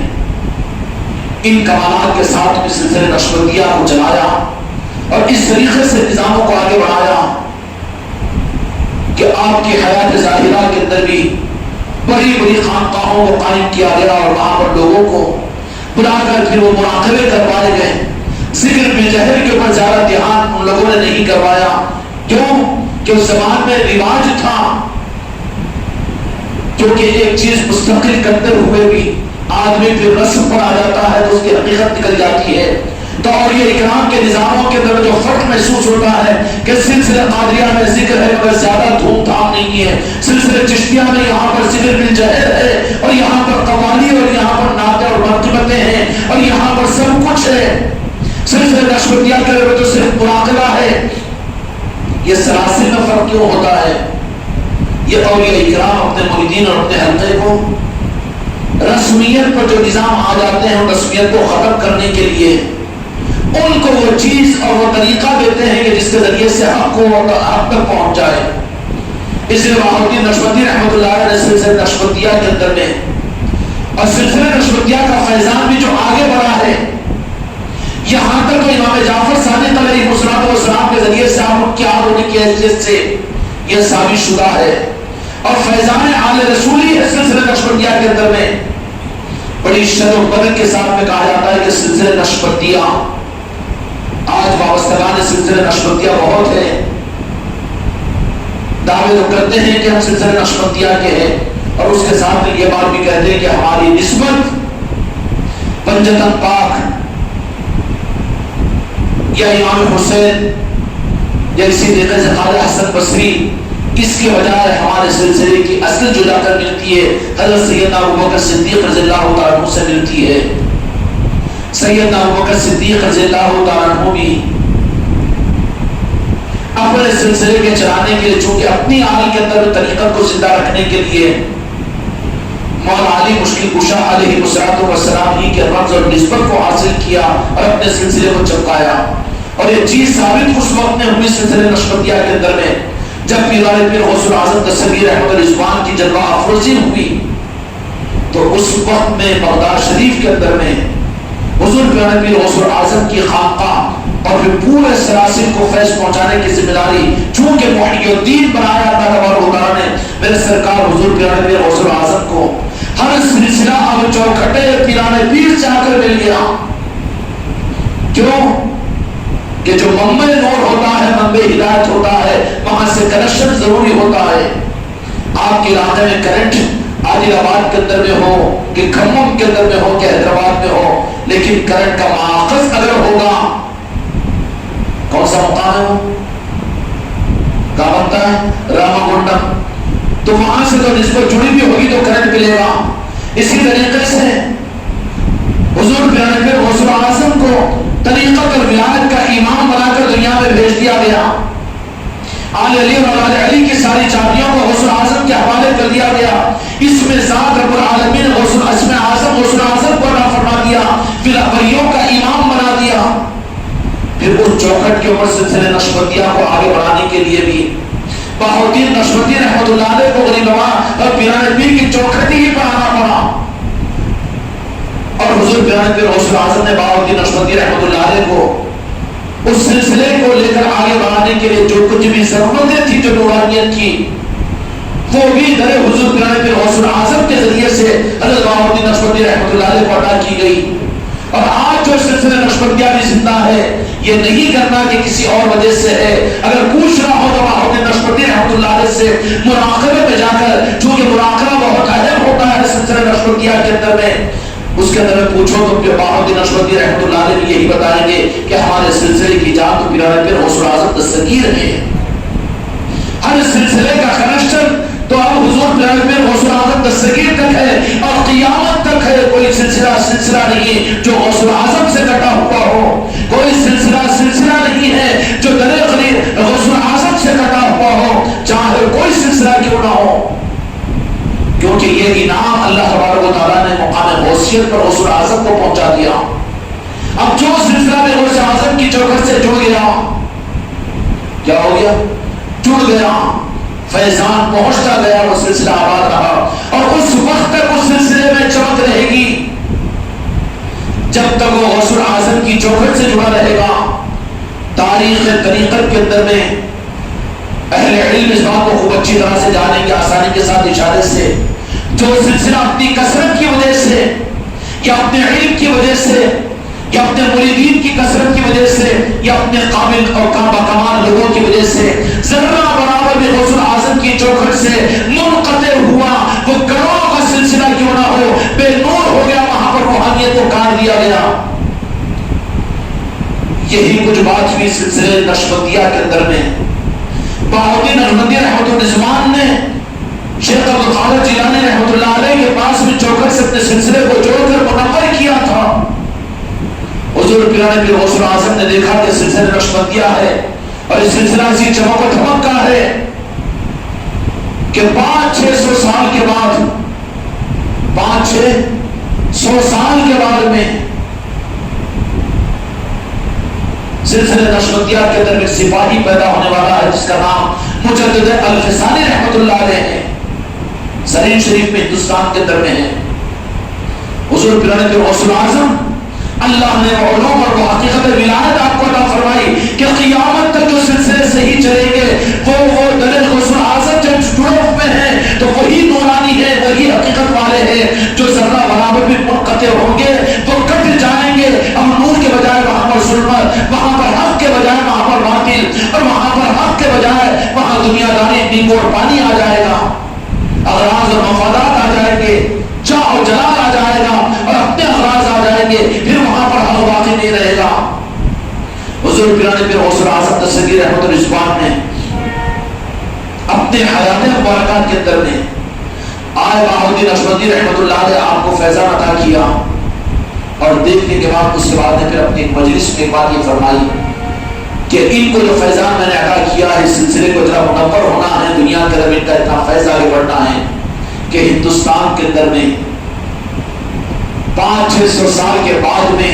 ان کمالات کے ساتھ بھی سلسلے نقشبندیہ کو چلایا اور اس طریقے سے نظاموں کو آگے بڑھایا کہ آپ کی حیات ظاہرہ کے اندر بھی بڑی بڑی خانقاہوں کو قائم کیا گیا اور وہاں پر لوگوں کو بلا کر پھر وہ مراقبے کروائے گئے. ذکر میں جہر کے اوپر زیادہ دھیان ان لوگوں نے نہیں کروایا. کیوں؟ کہ اس زمان میں رواج تھا، کیونکہ ایک چیز مستقل کرتے ہوئے بھی آدمی پھر رسم پر آ جاتا ہے تو اس کی حقیقت نکل جاتی ہے. تو اولیاء اکرام کے نظاموں کے اندر جو فرق محسوس ہوتا ہے کہ سلسلہ قادریہ میں ذکر ہے مگر زیادہ دھوم دھام نہیں ہے، سلسلہ چشتیہ میں یہاں پر ذکر بالجہر ہے اور یہاں پر قوالی اور یہاں پر نعتیں اور منقبتیں ہیں اور یہاں پر سب کچھ ہے. سلسلہ نقشبندیہ کے اندر تو صرف مراقبہ ہے. یہ سلاسل میں فرق کیوں ہوتا ہے؟ یہ اولیاء اکرام اپنے مریدین اور اپنے حلقے کو رسمیت پر جو نظام آ جاتے ہیں رسمیت کو ختم کرنے کے لیے ان کو وہ چیز اور وہ طریقہ دیتے ہیں کہ جس کے ذریعے سے حق کو حق تک پہنچ جائے. اس لیے بہاؤالدین نقشبندی رحمۃ اللہ علیہ نے سلسلہ نقشبندیہ کے اندر میں اور سلسلہ نقشبندیہ کا فیضان بھی جو آگے بڑھا ہے یہاں تک تو امام جعفر صادق علیہ السلام کے ذریعے سے آپ کی آل ہونے کی حیثیت سے یہ ثابت شدہ ہے. اور فیضان آل رسولی ہے سلسلہ نقشبندیہ کے اندر میں بڑی شد و بدر کے ساتھ میں کہا جاتا ہے کہ سلسلہ نقشبندیہ آج وابستگان سلسلہ نقشبندیہ بہت ہے، دعوے تو کرتے ہیں کہ ہم سلسلہ نقشبندیہ کے ہیں اور اس کے ساتھ میں یہ بات بھی کہتے ہیں کہ ہماری نسبت پنجتن پاک یا امام حسین یا اسی طریقے سے خواجہ حسن بصری اس کے بجائے ہمارے سلسلے کی اصل جو جا کر ملتی ہے حضرت سیدنا ابوبکر صدیق رضی اللہ تعالیٰ عنہ سے ملتی ہے. سیدنا ابوبکر صدیق رضی اللہ تعالیٰ عنہ بھی اپنے سلسلے کے چلانے کے لیے چونکہ اپنی آل کے اندر طریقت کو زندہ رکھنے کے لیے مولا علی مشکل کشا علیہ السلام ہی کے رمز اور نسبت کو حاصل کیا اور اپنے سلسلے کو چمکایا. اور یہ چیز ثابت اس وقت میں ہوئی سلسلے نقشبندیہ کے اندر میں جب پیران پیر غوث الاعظم دستگیر احمد رضوان کی جلوہ افروزی ہوئی تو اس وقت میں بغداد شریف کے اندر میں حضور پیران پیر غوث الاعظم کی خانقاہ اور پھر پورے سراسر کو فیض پہنچانے کی ذمہ داری چونکہ محی الدین بنایا اللہ تبارک و تعالیٰ نے میرے سرکار حضور پیران پیر غوث الاعظم کو ہر سلسلہ اب چوکھٹے پیران پیر سے آ کر مل گیا. کیوں کہ جو منبع نور ہوتا ہے، منبع ہدایت ہوتا ہے، وہاں سے کنیکشن ضروری ہوتا ہے. آپ کے علاقے میں کرنٹ عادل آباد کے اندر میں ہو کہ کھمم کے اندر میں ہو کہ حیدرآباد میں ہو، لیکن کرنٹ کا ماخذ اگر ہوگا، کون سا مقام ہے وہ؟ کہاں بنتا ہے؟ راما گنڈم. تو وہاں سے تو نسبت جڑی بھی ہوگی تو کرنٹ ملے گا. اسی طریقے سے حضور پیارے پیر غوث الاعظم کو طریقت اور ولایت کا امام بنا کر دنیا میں بھیج دیا گیا. آل علی اور آل علی کی ساری چابیوں کو غوث الاعظم کے حوالے کر دیا گیا. اس میں ذات رب العالمین غوث الاعظم کو عطا فرما دیا، پھر ابریوں کا امام بنا دیا. پھر اس چوکھٹ کے اوپر سلسلے نقشبندیہ کو آگے بڑھانے کے لیے بھی بہاؤالدین نقشبندی رحمۃ اللہ علیہ کو غریب نواز اور پیران پیر کی چوکھٹ ہی پڑھانا پڑا. اور حضور پیران پیر غوث الاعظم نے بہاؤالدین نقشبندی رحمۃ اللہ علیہ کو اس سلسلے کو لے کر آگے بڑھانے کے لیے جو کچھ بھی ضرورتیں تھی، جو نورانیت کی، وہ بھی در حضور پیران پیر غوث الاعظم کے ذریعے سے حضرت بہاؤالدین نقشبندی رحمۃ اللہ علیہ کو عطا کی گئی. اور آج جو سلسلہ نقشبندیہ بھی زندہ ہے، یہ نہیں کرنا کہ کسی اور وجہ سے ہے. اگر پوچھنا ہو تو بہاؤالدین نقشبندی رحمۃ اللہ علیہ سے مراقبے میں جا کر، چونکہ مراقبہ بہت اہم ہوتا ہے سلسلہ نقشبندیہ کے اندر میں، اس کے اندر میں پوچھو تو بہاؤالدین نقشبندی رحمۃ اللہ علیہ یہی بتائیں گے کہ ہمارے سلسلے کی جان تو پیران پیر غوث الاعظم دستگیر ہے. ہر سلسلے کا کنیکشن تو اب حضور پیران پیر غوث الاعظم دستگیر تک ہے اور قیامت تک ہے. کوئی سلسلہ نہیں جو غوث الاعظم سے کٹا ہوا ہو، کوئی سلسلہ نہیں ہے جو در غریب غوث الاعظم سے کٹا ہوا ہو، چاہے کوئی سلسلہ کیوں نہ ہو. کیونکہ یہ انعام اللہ تبارک و تعالیٰ نے مقام غوثیت پر غوث الاعظم کو پہنچا دیا. اب جو سلسلہ میں غوث اعظم کی چوکھٹ سے جڑ گیا، کیا ہو گیا؟ جڑ گیا، فیضان پہنچتا گیا، وہ سلسلہ آباد رہا. اور اس وقت تک اس سلسلے میں چمک رہے گی جب تک وہ غوث الاعظم کی چوکھٹ سے جڑا رہے گا. تاریخ طریقت کے اندر میں اہل علم اس بات کو خوب اچھی طرح سے جانیں گے، آسانی کے ساتھ اشارے سے. جو سلسلہ اپنی کثرت کی وجہ سے یا اپنے علم کی وجہ سے یا اپنے مریدین کی کثرت کی وجہ سے یا اپنے قابل اور باکمال لوگوں کی وجہ سے ذرہ برابر بھی غوث الاعظم کی چوکھٹ سے منقطع ہوا، وہ کروڑوں کا سلسلہ کیوں نہ ہو، بے نور ہو گیا، وہاں پر روحانیت کو کاٹ دیا گیا. یہی کچھ بات ہوئی سلسلے نقشبندیہ کے اندر میں. بہاؤالدین نقشبندی رحمۃ الرضوان نے شیخ عبدالقادر جیلانی رحمۃ اللہ علیہ کے پاس میں چوکھٹ سے اپنے سلسلے کو جوڑ کر منور کیا تھا. حضور پیران پیر غوث الاعظم نے دیکھا کہ سلسلہ نقشبندیہ ہے اور اس سلسلہ اسی چمک و دھمک کا ہے کہ 500-600 سال کے بعد 500-600 سال کے بعد میں سلسلہ نقشبندیہ کے اندر ایک سپاہی پیدا ہونے والا ہے جس کا نام مجدد الفسانی رحمۃ اللہ علیہ ہے. زرین شریف میں ہندوستان کے اندر میں ہے. حضور پیران پیر غوث الاعظم اللہ نے علوم اور حقیقت ولایت آپ کو عطا فرمائی کہ قیامت تک جو سلسلے صحیح چلیں گے وہ در غوث الاعظم جب جڑے ہوئے ہیں تو وہی نورانی ہے، وہی حقیقت والے ہیں. جو ذرہ برابر بھی منقطع ہوں گے وہ کٹ جائیں گے. اب نور کے بجائے وہاں پر ظلمت، وہاں پر حق کے بجائے وہاں پر باطل، اور وہاں پر حق کے بجائے وہاں دنیا داری نیمبو اور پانی آ جائے گا، اغراض اور مفادات آ جائیں گے، چاہ و جلال آ جائے گا اور اپنے اغراض آ جائیں گے، پھر وہاں پر حق باقی نہیں رہے گا. حضور پیران پیر غوث الاعظم دستگیر احمد الرضوان نے اپنے حیات مبارکات کے اندر میں آئے بہاؤالدین نقشبندی رحمۃ اللہ علیہ آپ کو فیضان عطا کیا اور دیکھنے کے بعد اس کے بعد نے پھر اپنی مجلس میں ایک بات یہ فرمائی کہ ان کو جو فیضان میں نے عطا کیا ہے اس سلسلے کو ذرا منور ہونا ہے، دنیا کے رب ان کا اتنا فیض آگے بڑھنا ہے کہ ہندوستان کے اندر میں 500-600 سال کے بعد میں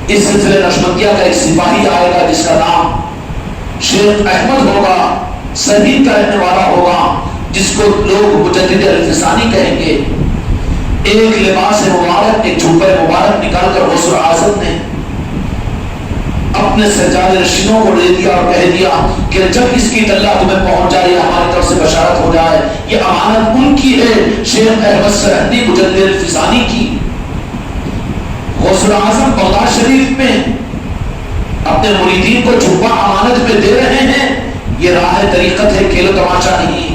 اس سلسلے نقشبندیہ کا ایک سپاہی آئے گا جس کا نام شیخ احمد ہوگا صحیح کا رہنے والا ہوگا، جس کو لوگ مجدد الفسانی کہیں گے۔ ایک لباس مبارک، ایک جھبہ مبارک نکال کر غوث اعظم نے اپنے سجاد نشینوں کو دے دیا اور کہہ دیا کہ جب اس کی اطلاع تمہیں پہنچ جائے، ہماری طرف سے بشارت ہو جائے، یہ امانت ان کی ہے، شیخ احمد سرہندی مجدد الفسانی کی۔ غوث اعظم بغداد شریف میں اپنے مریدین کو جھبہ امانت میں دے رہے ہیں، یہ راہ طریقت ہے، کھیل و تماشا نہیں۔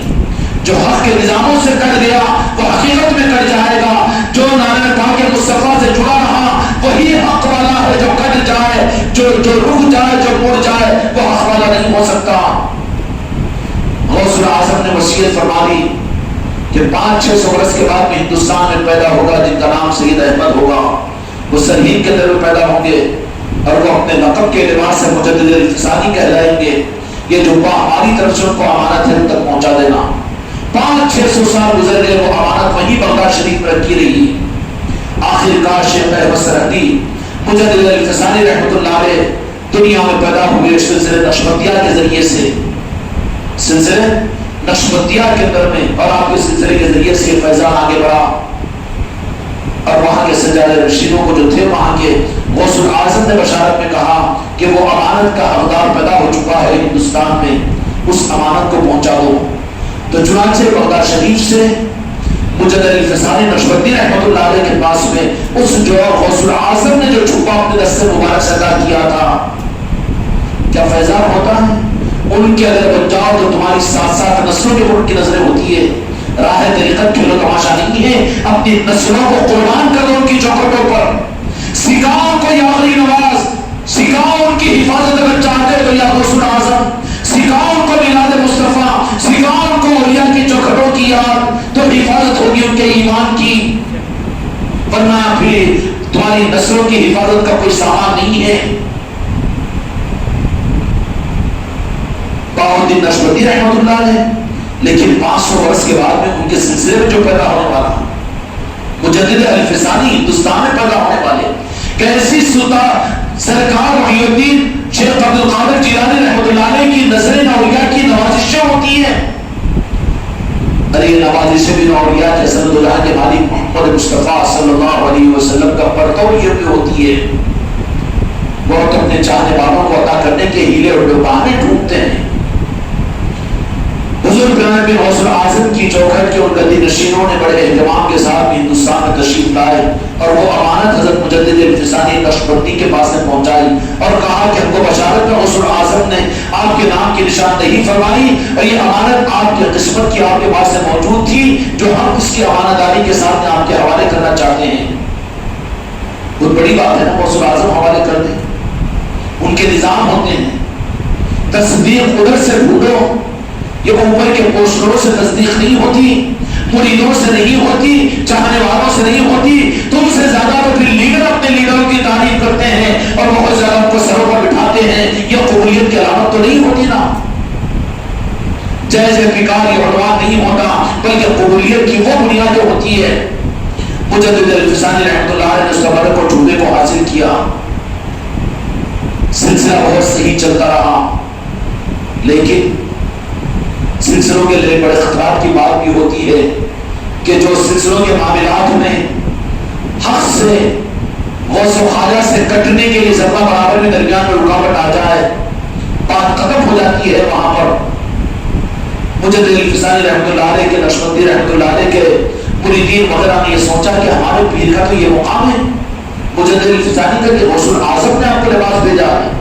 جو حق کے نظاموں سے کٹ گیا وہ حقیقت میں کٹ جائے گا، جو نعرہ پاک مصطفیٰ سے جڑا رہا وہی حق والا ہے، جو کٹ جائے، جو رک جائے، جو مڑ جائے، وہ حق والا نہیں ہو سکتا۔ غوث اعظم نے وصیت فرما دی کہ 500-600 برس کے بعد میں ہندوستان میں پیدا ہوگا جن کا نام سید احمد ہوگا، وہ سرحد کے اندر پیدا ہوں گے اور وہ اپنے لقب کے لباس سے مجدد الفسانی کہلائیں گے۔ یہ جو ہماری طرف سے ان کو امانت ہے ان تک پہنچا دینا۔ 500-600 سال گزر گئے، وہ امانت وہیں بغداد شریف میں رکھی رہی۔ آخر کار شیخ احمد سرہندی مجدد الفسانی رحمۃ اللہ علیہ دنیا میں پیدا ہوئے سلسلے نقشبندیہ کے ذریعے سے، سلسلے نقشبندیہ کے اندر میں، اور آپ کے سلسلے کے ذریعے سے فیضان آگے بڑھا اور وہاں کے سجادہ نشینوں کو جو تھے وہاں کے غوث اعظم نے بشارت میں کہا کہ وہ امانت کا حقدار پیدا ہو چکا ہے ہندوستان میں، اس امانت کو پہنچا دو۔ تو چنانچہ بغداد شریف سے مجدد الفسانی نقشبندی رحمۃ اللہ علیہ کے پاس میں اس جو غوث اعظم نے جو چھپا اپنے دست مبارک سے ادا کیا تھا، کیا فیضان ہوتا ہے؟ ان کے اگر بن جاؤ تو تمہاری 7 نسلوں کے اوپر کی نظریں ہوتی ہے۔ راہ طریقت کھیل و تماشا نہیں ہے، اپنی نسلوں کو قربان کر دو ان کی چوکھٹوں پر، سکھاؤ کو یا آخری نواز، سکھاؤ ان کی حفاظت اگر چاہتے تو یا غوث اعظم، سکھاؤ ان کو میلاد مصطفیٰ، سکھاؤ ان کو اولیاء کی چوکھٹوں کی یاد، تو حفاظت ہوگی ان کے ایمان کی، ورنہ پھر تمہاری نسلوں کی حفاظت کا کوئی سامان نہیں ہے۔ باؤدین نقشبندی رحمۃ اللہ علیہ، لیکن 500 برس کے بعد میں ان کے سلسلے میں جو پیدا ہونے والا مجدد الفسانی ہندوستان میں پیدا ہونے والے، کیسی سرکار محی الدین شیخ عبد القادر جیلانی رحمۃ اللہ علیہ کی نظریں اولیاء کی نوازشیں ہوتی ہیں۔ ارے نوازشیں بھی اولیاء کے سند و جہاں کے مالک محمد مصطفیٰ صلی اللہ علیہ وسلم کا پرتو یہ بھی ہوتی ہے۔ وہ اپنے چاہنے والوں کو عطا کرنے کے ہیلے اور بہانے ڈھونڈتے ہیں۔ حضور پہ غوث اعظم کی چوکھٹ کے ان گدی نشینوں نے بڑے اہتمام کے ساتھ ہندوستان میں تشریف لائے اور وہ امانت حضرت مجدد الفسانی نقشبندی کے پاس میں پہنچائی اور کہا کہ ہم کو بشارت میں غوث اعظم نے آپ کے نام کی نشاندہی فرمائی اور یہ امانت آپ کی قسمت کی آپ کے پاس سے موجود تھی، جو ہم اس کی امانت داری کے ساتھ آپ کے حوالے کرنا چاہتے ہیں۔ بہت بڑی بات ہے نا، غوث اعظم حوالے کر دیں، ان کے نظام ہوتے ہیں۔ تصدیق ادھر سے ڈھونڈو، یہ اوپر کے پوسٹروں سے تصدیق نہیں ہوتی، مریدوں سے نہیں ہوتی، چاہنے والوں سے نہیں ہوتی، تم سے زیادہ تو پھر لیڈر اپنے لیڈروں کی تعریف کرتے ہیں اور بہت زیادہ ان کو سروں پر بٹھاتے ہیں۔ یہ قبولیت کی علامت تو نہیں ہوتی نا، جیسے فکار یہ عنوان نہیں ہوتا، بلکہ قبولیت کی وہ بنیاد جو ہوتی ہے۔ مجدد الفسانی رحمۃ اللہ علیہ نے اس تبرک اور جھوٹے کو حاصل کیا، سلسلہ بہت صحیح چلتا رہا، لیکن سلسلوں کے لیے بڑے خطرات کی بات بھی ہوتی ہے کہ جو سلسلوں کے معاملات میں حق سے غوث و خواجہ سے کٹنے کے لیے ذرہ برابر میں درمیان میں رکاوٹ آ جائے، بات ختم ہو جاتی ہے۔ وہاں پر مجدد الفسانی رحمۃ اللہ علیہ کے نقشبندی رحمۃ اللہ علیہ کے مریدین وغیرہ نے یہ سوچا کہ ہمارے پیر کا تو یہ مقام ہے مجدد الفسانی کا کہ غوث اعظم نے آپ کو لباس بھیجا ہے۔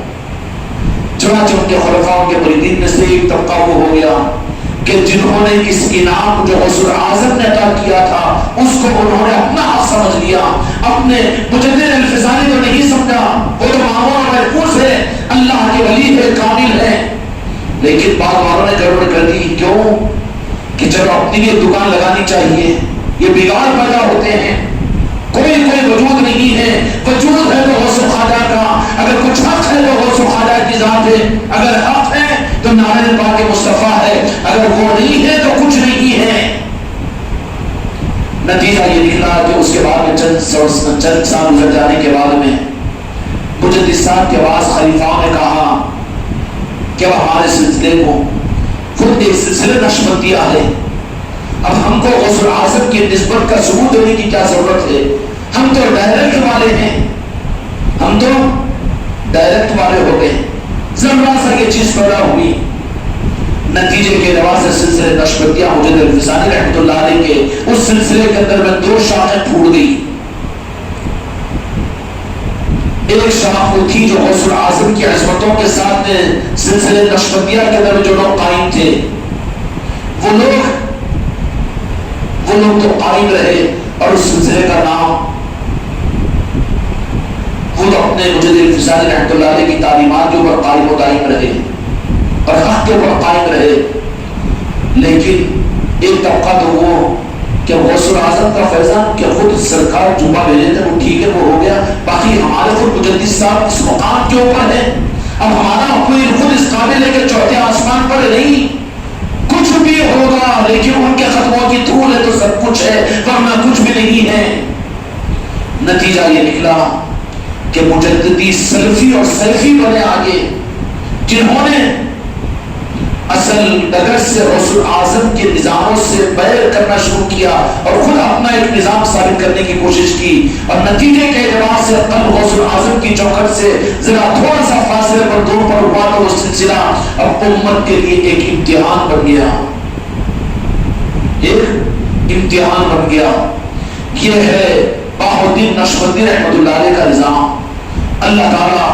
چنانچہ ان کے خلفاء کے مریدین میں سے ایک طبقہ وہ ہو گیا کہ جنہوں نے اس انعام جو غوث اعظم نے عطا کیا تھا اس کو انہوں نے اپنا حق سمجھ لیا، اپنے مجدد الفسانی کو نہیں سمجھا۔ وہ تو معمول اور محفوظ ہے، اللہ کے ولی ہے، کامل ہے، لیکن بعض والوں نے گڑبڑ کر دی۔ کیوں کہ جب اپنی لیے دکان لگانی چاہیے یہ بگاڑ پیدا ہوتے ہیں۔ کوئی وجود نہیں ہے، وجود ہے تو غوث خواجہ کا، اگر کچھ حق ہے تو غوث خواجہ کی ذات ہے، اگر حق ہے تو نعرہ پاک مصطفیٰ ہے، اگر وہ نہیں ہے تو کچھ نہیں ہے۔ نتیجہ یہ نکلا کہ اس کے بعد میں چند سال گزر جانے کے بعد میں مجدد صاحب کے بعد خلیفہ نے کہا کہ ہمارے سلسلے کو خود ایک سلسلہ نقشبندیہ ہے. اب ہم کو غوث اعظم کی نسبت کا ثبوت دینے کی کیا ضرورت ہے؟ ہم تو ڈائریکٹ والے ہیں، ہم تو ڈائریکٹ والے ہو گئے. ذرا سا یہ چیز پیدا ہوئی، نتیجے کے اعتبار سے سلسلے نقشبندیہ مجدد الفسانی رحمۃ اللہ علیہ کے اس سلسلے کے اندر میں دو شاخیں پھوٹ گئی. ایک شاخ وہ تھی جو غوث اعظم کی عظمتوں کے ساتھ سلسلے نقشبندیہ کے اندر جو لوگ قائم تھے، وہ لوگ تو قائم رہے، اور اس سلسلے کا نام وہ تو اپنے مجدد الفسانی رحمۃ اللہ علیہ کی تعلیمات کے اوپر قائم و دائم رہے اور حق کے اوپر قائم رہے. لیکن ایک طبقہ تو وہ کہ غوث اعظم کا فیضان کہ خود سرکار جمعہ بھیجے تھے، وہ ٹھیک ہے، وہ ہو گیا، باقی ہمارے خود مجدد صاحب اس مقام کے اوپر ہے، اب ہمارا کوئی خود اس قابل ہے کہ چوتھے آسمان پر نہیں، کچھ بھی ہوگا لیکن ان کے قدموں کی دھول ہے تو سب کچھ ہے، ورنہ کچھ بھی نہیں ہے. نتیجہ یہ نکلا کہ مجددی سلفی اور سیفی بنے آگے، جنہوں نے اصل ڈگر سے غوث اعظم کے نظاموں سے بیر کرنا شروع کیا اور خود اپنا ایک نظام ثابت کرنے کی کوشش کی، اور نتیجے کے اعتبار سے قلب غوث اعظم کی چوکھٹ سے ذرا تھوڑا سا فاصلے پر دور پر ہوا تو وہ سلسلہ اب امت کے لیے ایک امتحان بن گیا، ایک امتحان بن گیا. یہ ہے بہاء الدین نقشبندی رحمۃ اللہ علیہ کا نظام. اللہ تعالیٰ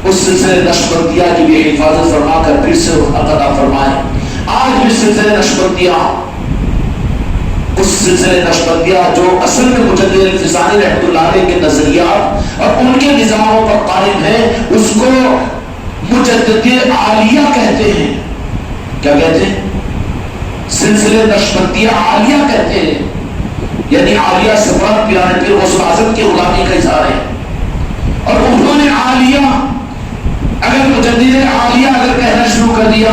اس سلسلے نقشبندیہ کی بھی حفاظت فرما کر پھر سے عطا فرمائے. آج بھی سلسلے نقشبندیہ، اس سلسلے نقشبندیہ جو اصل میں مجدد الفسانی رحمۃ اللہ علیہ کے نظریات اور ان کے نظاموں پر قائم ہے، اس کو مجدد عالیہ کہتے ہیں. کیا کہتے ہیں؟ سلسلے نقشبندیہ عالیہ کہتے ہیں، یعنی عالیہ سے مراد پیرانے پیر غوث اعظم کی غلامی کا اظہار ہے. اور انہوں نے عالیہ اگر مجدد عالیہ اگر کہنا شروع کر دیا،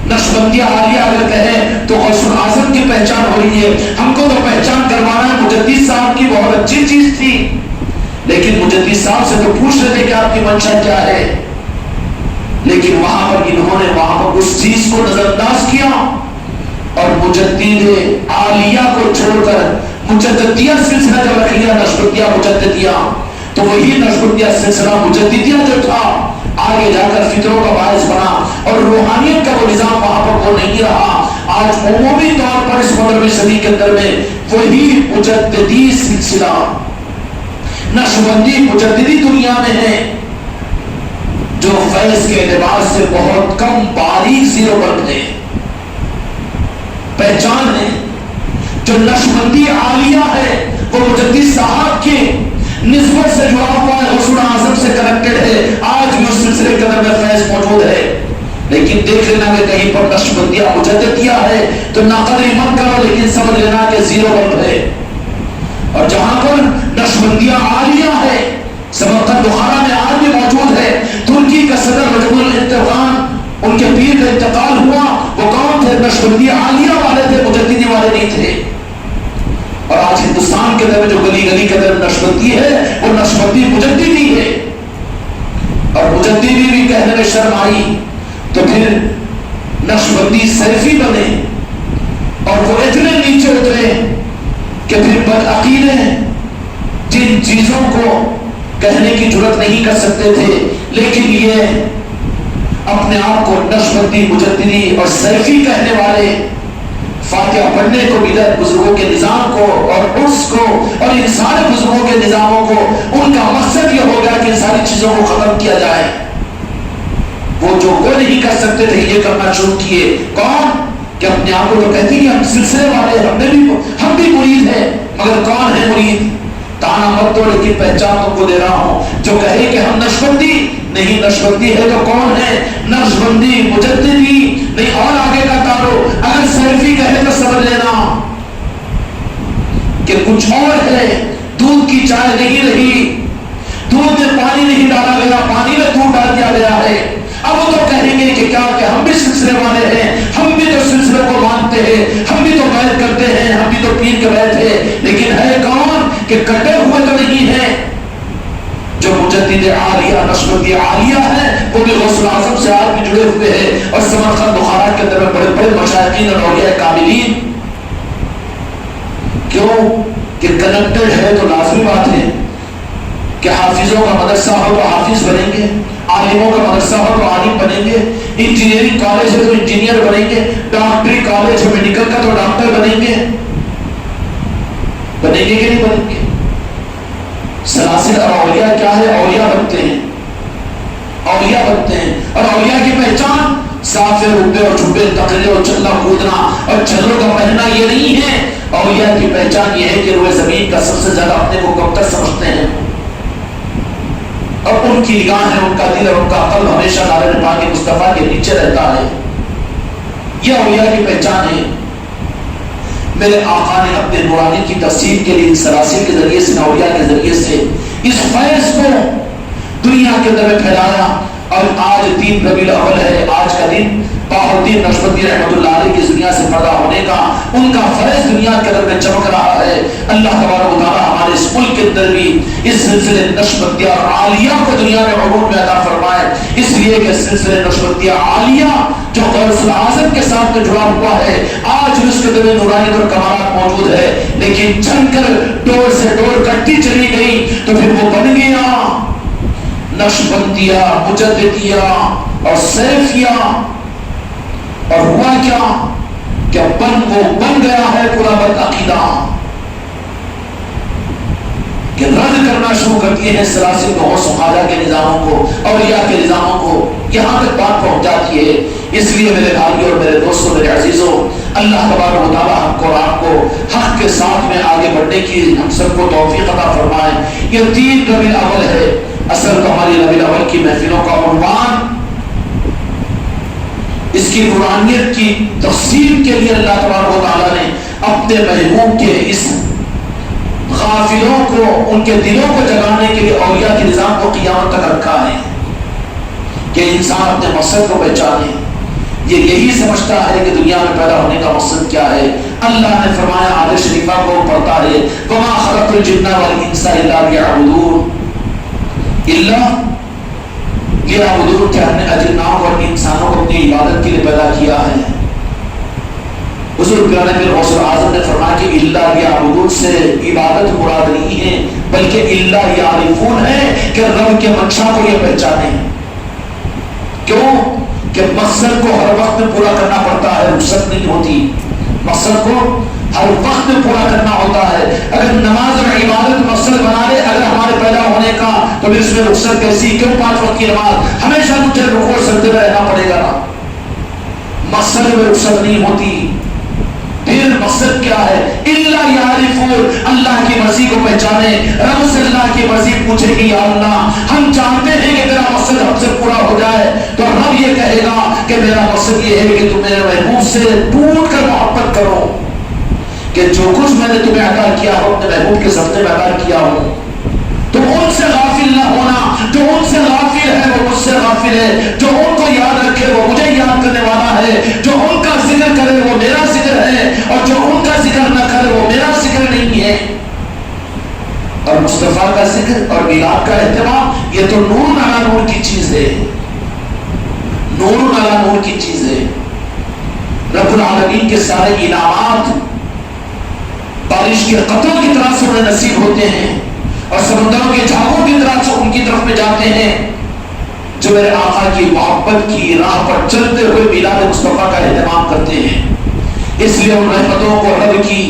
نقشبندیہ عالیہ اگر کہے تو غوث اعظم کی پہچان ہو رہی ہے. ہم کو تو پہچان کروانا مجدد صاحب کی بہت اچھی چیز تھی، لیکن مجدد صاحب سے تو پوچھ رہے تھے کہ آپ کی منشا کیا ہے، لیکن وہاں پر انہوں نے وہاں پر اس چیز کو نظر انداز کیا اور مجدد عالیہ کو چھوڑ کر مجددیہ سلسلہ جب رکھ لیا، نقشبندیہ مجددیہ، تو وہی نقشبندیہ سلسلہ مجددیہ جو تھا آگے جا کر فطروں کا باعث بنا، اور روحانیت کا وہ نظام وہاں پر وہ نہیں رہا. آج عمومی طور پر اس 15ویں صدی کے اندر میں وہی مجددی سلسلہ نقشبندی مجددی دنیا میں ہے، جو فیض کے اعتبار سے بہت کم باریک زیرو بلد ہے، پہچان ہے. جو نقشبندی عالیہ ہے وہ مجدد صاحب کے نسبت سے جڑا ہوا ہے، غوث اعظم سے کنیکٹڈ ہے. آج بھی اس سلسلے کے اندر میں فیض موجود ہے، لیکن دیکھ لینا کہ کہیں پر نقشبندیہ مجددیہ ہے تو ناقدری مت کرو، لیکن سمجھ لینا کہ زیرو بلد ہے. اور جہاں پر نقشبندیہ عالیہ ہے، سمرقند بخارا میں آج بھی موجود ہے. ترکی کا صدر رجب الانتقام، ان کے پیر کا انتقال ہوا، وہ کون تھے؟ نقشبندیہ عالیہ والے تھے، مجددی والے نہیں تھے. اور آج ہندوستان کے اندر جو گلی گلی کے اندر نقشبندی ہے وہ نقشبندی مجددی ہے. اور مجددی بھی کہنے میں شرم آئی تو پھر نقشبندی سیفی بنے، اور وہ اتنے نیچے اترے کہ پھر بدعقیدے جن چیزوں کو کہنے کی جرات نہیں کر سکتے تھے، لیکن یہ اپنے آپ کو نقشبندی مجددی اور سیفی کہنے والے فاتحہ پڑھنے کو بدعت بزرگوں کے نظام کو اور عرس کو اور ان سارے بزرگوں کے نظاموں کو ان کا مقصد یہ ہوگا کہ ان ساری چیزوں کو ختم کیا جائے. وہ جو وہ نہیں کر سکتے تھے یہ کرنا شروع کیے. کون؟ کہ اپنے آپ کو تو کہتے ہیں ہم سلسلے والے، ہم بھی مرید ہیں، مگر کون ہے مرید؟ تانا مت دو، لیکن پہچان تم کو دے رہا ہوں. جو کہے کہ ہم نقشبندی نہیں، نقشبندی ہے تو کون ہے؟ نقشبندی مجددی نہیں. اور آگے کا تارو اگر سیفی کہے تو سمجھ لینا کہ کچھ اور ہے. دودھ کی چائے نہیں رہی، دودھ میں پانی نہیں ڈالا گیا، پانی میں دودھ ڈال دیا گیا ہے. اب وہ تو کہیں گے کہ کیا کہ ہم بھی سلسلے والے ہیں، ہم بھی تو سلسلے کو مانتے ہیں، ہم بھی تو بیعت کرتے ہیں، ہم بھی تو پیر کے بیعت ہیں. لیکن ہے کون کہ کٹے ہوئے تو نہیں ہیں. جو مجدد جدید عالیہ نشبت عالیہ ہے، وہ بھی غوث الاعظم سے آج بھی جڑے ہوئے ہیں، اور سمرقند بخارا کے اندر میں بڑے بڑے مشائخین اور اولیاء کاملین. کیوں کہ کنیکٹڈ ہے تو لازمی بات ہے کہ حافظوں کا مدرسہ ہو تو حافظ بنیں گے، عالموں کا مدرسہ ہو تو عالم بنیں گے، انجینئرنگ کالج ہے تو انجینئر بنیں گے، ڈاکٹری کالج ہے میڈیکل کا تو ڈاکٹر بنیں گے. بنیں گے کہ نہیں بنیں گے؟ سلاسل اور اولیاء کیا ہے؟ اولیاء بنتے ہیں، اولیاء بنتے ہیں. اور اولیاء کی پہچان صافے ربے اور جھبے تقریر اور چلنا کودنا اور چھلوں کا پہننا یہ نہیں ہے. اولیاء کی پہچان یہ ہے کہ روئے زمین کا سب سے زیادہ اپنے کو کم تر سمجھتے ہیں، اور ان کی نگاہ ہے، ان کا دل اور ان کا قلب ہمیشہ نارے پاک مصطفیٰ کے نیچے رہتا ہے. یہ اولیاء کی پہچان ہے. میرے آقا نے اپنے نورانی کی تفسیر کے لیے سلاسل کے ذریعے سے، اولیاء کے ذریعے سے اس فیض کو دنیا کے اندر میں پھیلایا. اور آج 3 ربیع الاول ہے، آج کا دن باہ الدین نقشبندی رحمۃ اللہ علیہ کی دنیا سے پردہ ہونے کا، ان کا فیض دنیا کے اندر میں چمک رہا ہے. اللہ تبارک و تعالیٰ ہمارے اس ملک کے اندر بھی اس سلسلے نقشبندیہ اور عالیہ کو دنیا میں عروج میں عطا فرمائے. اس لیے کہ سلسلے نقشبندیہ عالیہ جو غوث الاعظم کے ساتھ میں جڑا ہوا ہے، آج اس کے اندر نورانیت اور کمالات موجود ہے، لیکن چل کر ڈور سے ڈور کٹتی چلی گئی تو پھر وہ بن گیا نقشبندیہ، مجددیہ اور سیفیہ. اور ہوا کیا کہ وہ بن گیا ہے پورا بد عقیدہ کہ رد کرنا شروع کرتی ہے سلاسل کو، غوث و خواجہ کے نظاموں کو، اولیاء کے نظاموں کو. یہاں تک بات پہنچ جاتی ہے. اس لیے میرے بھائیوں اور میرے دوستوں، میرے عزیزوں، اللہ تبارک و تعالیٰ ہم کو اور آپ کو حق کے ساتھ میں آگے بڑھنے کی ہم سب کو توفیق عطا فرمائے. یہ 3 ربیع الاول ہے. اصل تو ہماری ربیع الاول کی محفلوں کا عنوان اس کی نورانیت کی تقسیم کے لیے اللہ تبارک و تعالیٰ نے اپنے محبوب کے اس غافلوں کو، ان کے دلوں کو جگانے کے لیے اولیاء کے نظام کو قیامت تک رکھا ہے کہ انسان اپنے مقصد کو پہچانے. یہ یہی سمجھتا ہے کہ دنیا میں پیدا ہونے کا مقصد کیا ہے. اللہ نے فرمایا آیت شریفہ کو پڑھتا ہے وَمَا خَلَقْتُ الْجِنَّ وَالْإِنسَ إِلَّا لِيَعْبُدُونِ، اللہ لیعبدون کہ ہم نے اجناؤں اور انسانوں کو اپنی عبادت کے لیے پیدا کیا ہے. حضور پیارے پیر غوث الاعظم نے فرمایا کہ اللہ لیعبدون سے عبادت مراد نہیں ہے بلکہ اللہ یعرفون ہے کہ رب کے منشا کو یہ پہچانے. کیوں کہ مقصد کو ہر وقت پورا کرنا پڑتا ہے، رخصت نہیں ہوتی. مقصد کو ہر وقت پورا کرنا ہوتا ہے. اگر نماز اور عبادت مقصد بنا لے اگر ہمارے پیدا ہونے کا تو پھر اس میں رخصت کیسی؟ کیوں 5 وقت کی نماز ہمیشہ مجھے رکوع سجدے میں رہنا پڑے گا؟ مقصد میں رخصت نہیں ہوتی. پھر مقصد کیا ہے؟ اللہ یعرفون، اللہ کی مرضی کو پہچانے. رب سے اللہ کی مرضی پوچھے کہ یا اللہ ہم چاہتے ہیں کہ تیرا مقصد ہم سے پورا ہو جائے، تو رب یہ کہے گا کہ میرا مقصد یہ ہے کہ تم میرے محبوب سے ٹوٹ کر محبت کرو، کہ جو کچھ میں نے تمہیں عطا کیا ہو اپنے محبوب کے صدقے میں عطا کیا ہو. تم ان سے غافل نہ ہونا، جو ان سے غافل ہے وہ مجھ سے غافل ہے، جو ان کو یاد رکھے وہ مجھے یاد کرنے والا ہے، جو ان کا ذکر کرے وہ میرا ذکر ہے، اور جو ان کا ذکر نہ کرے وہ میرا ذکر نہیں ہے. اور مصطفیٰ کا ذکر اور میلاد کا اہتمام یہ تو نور علی نور کی چیز ہے، نور علی نور کی چیز ہے. رب العالمین کے سارے انعامات بارش کے قطروں کی طرح سے انہیں نصیب ہوتے ہیں اور سمندروں کے جھاگوں کی طرح سے ان کی طرف میں جاتے ہیں جو میرے آقا کی محبت کی راہ پر چلتے ہوئے میلاد مصطفیٰ کا اہتمام کرتے ہیں. اس لیے ان رحمتوں کو رب کی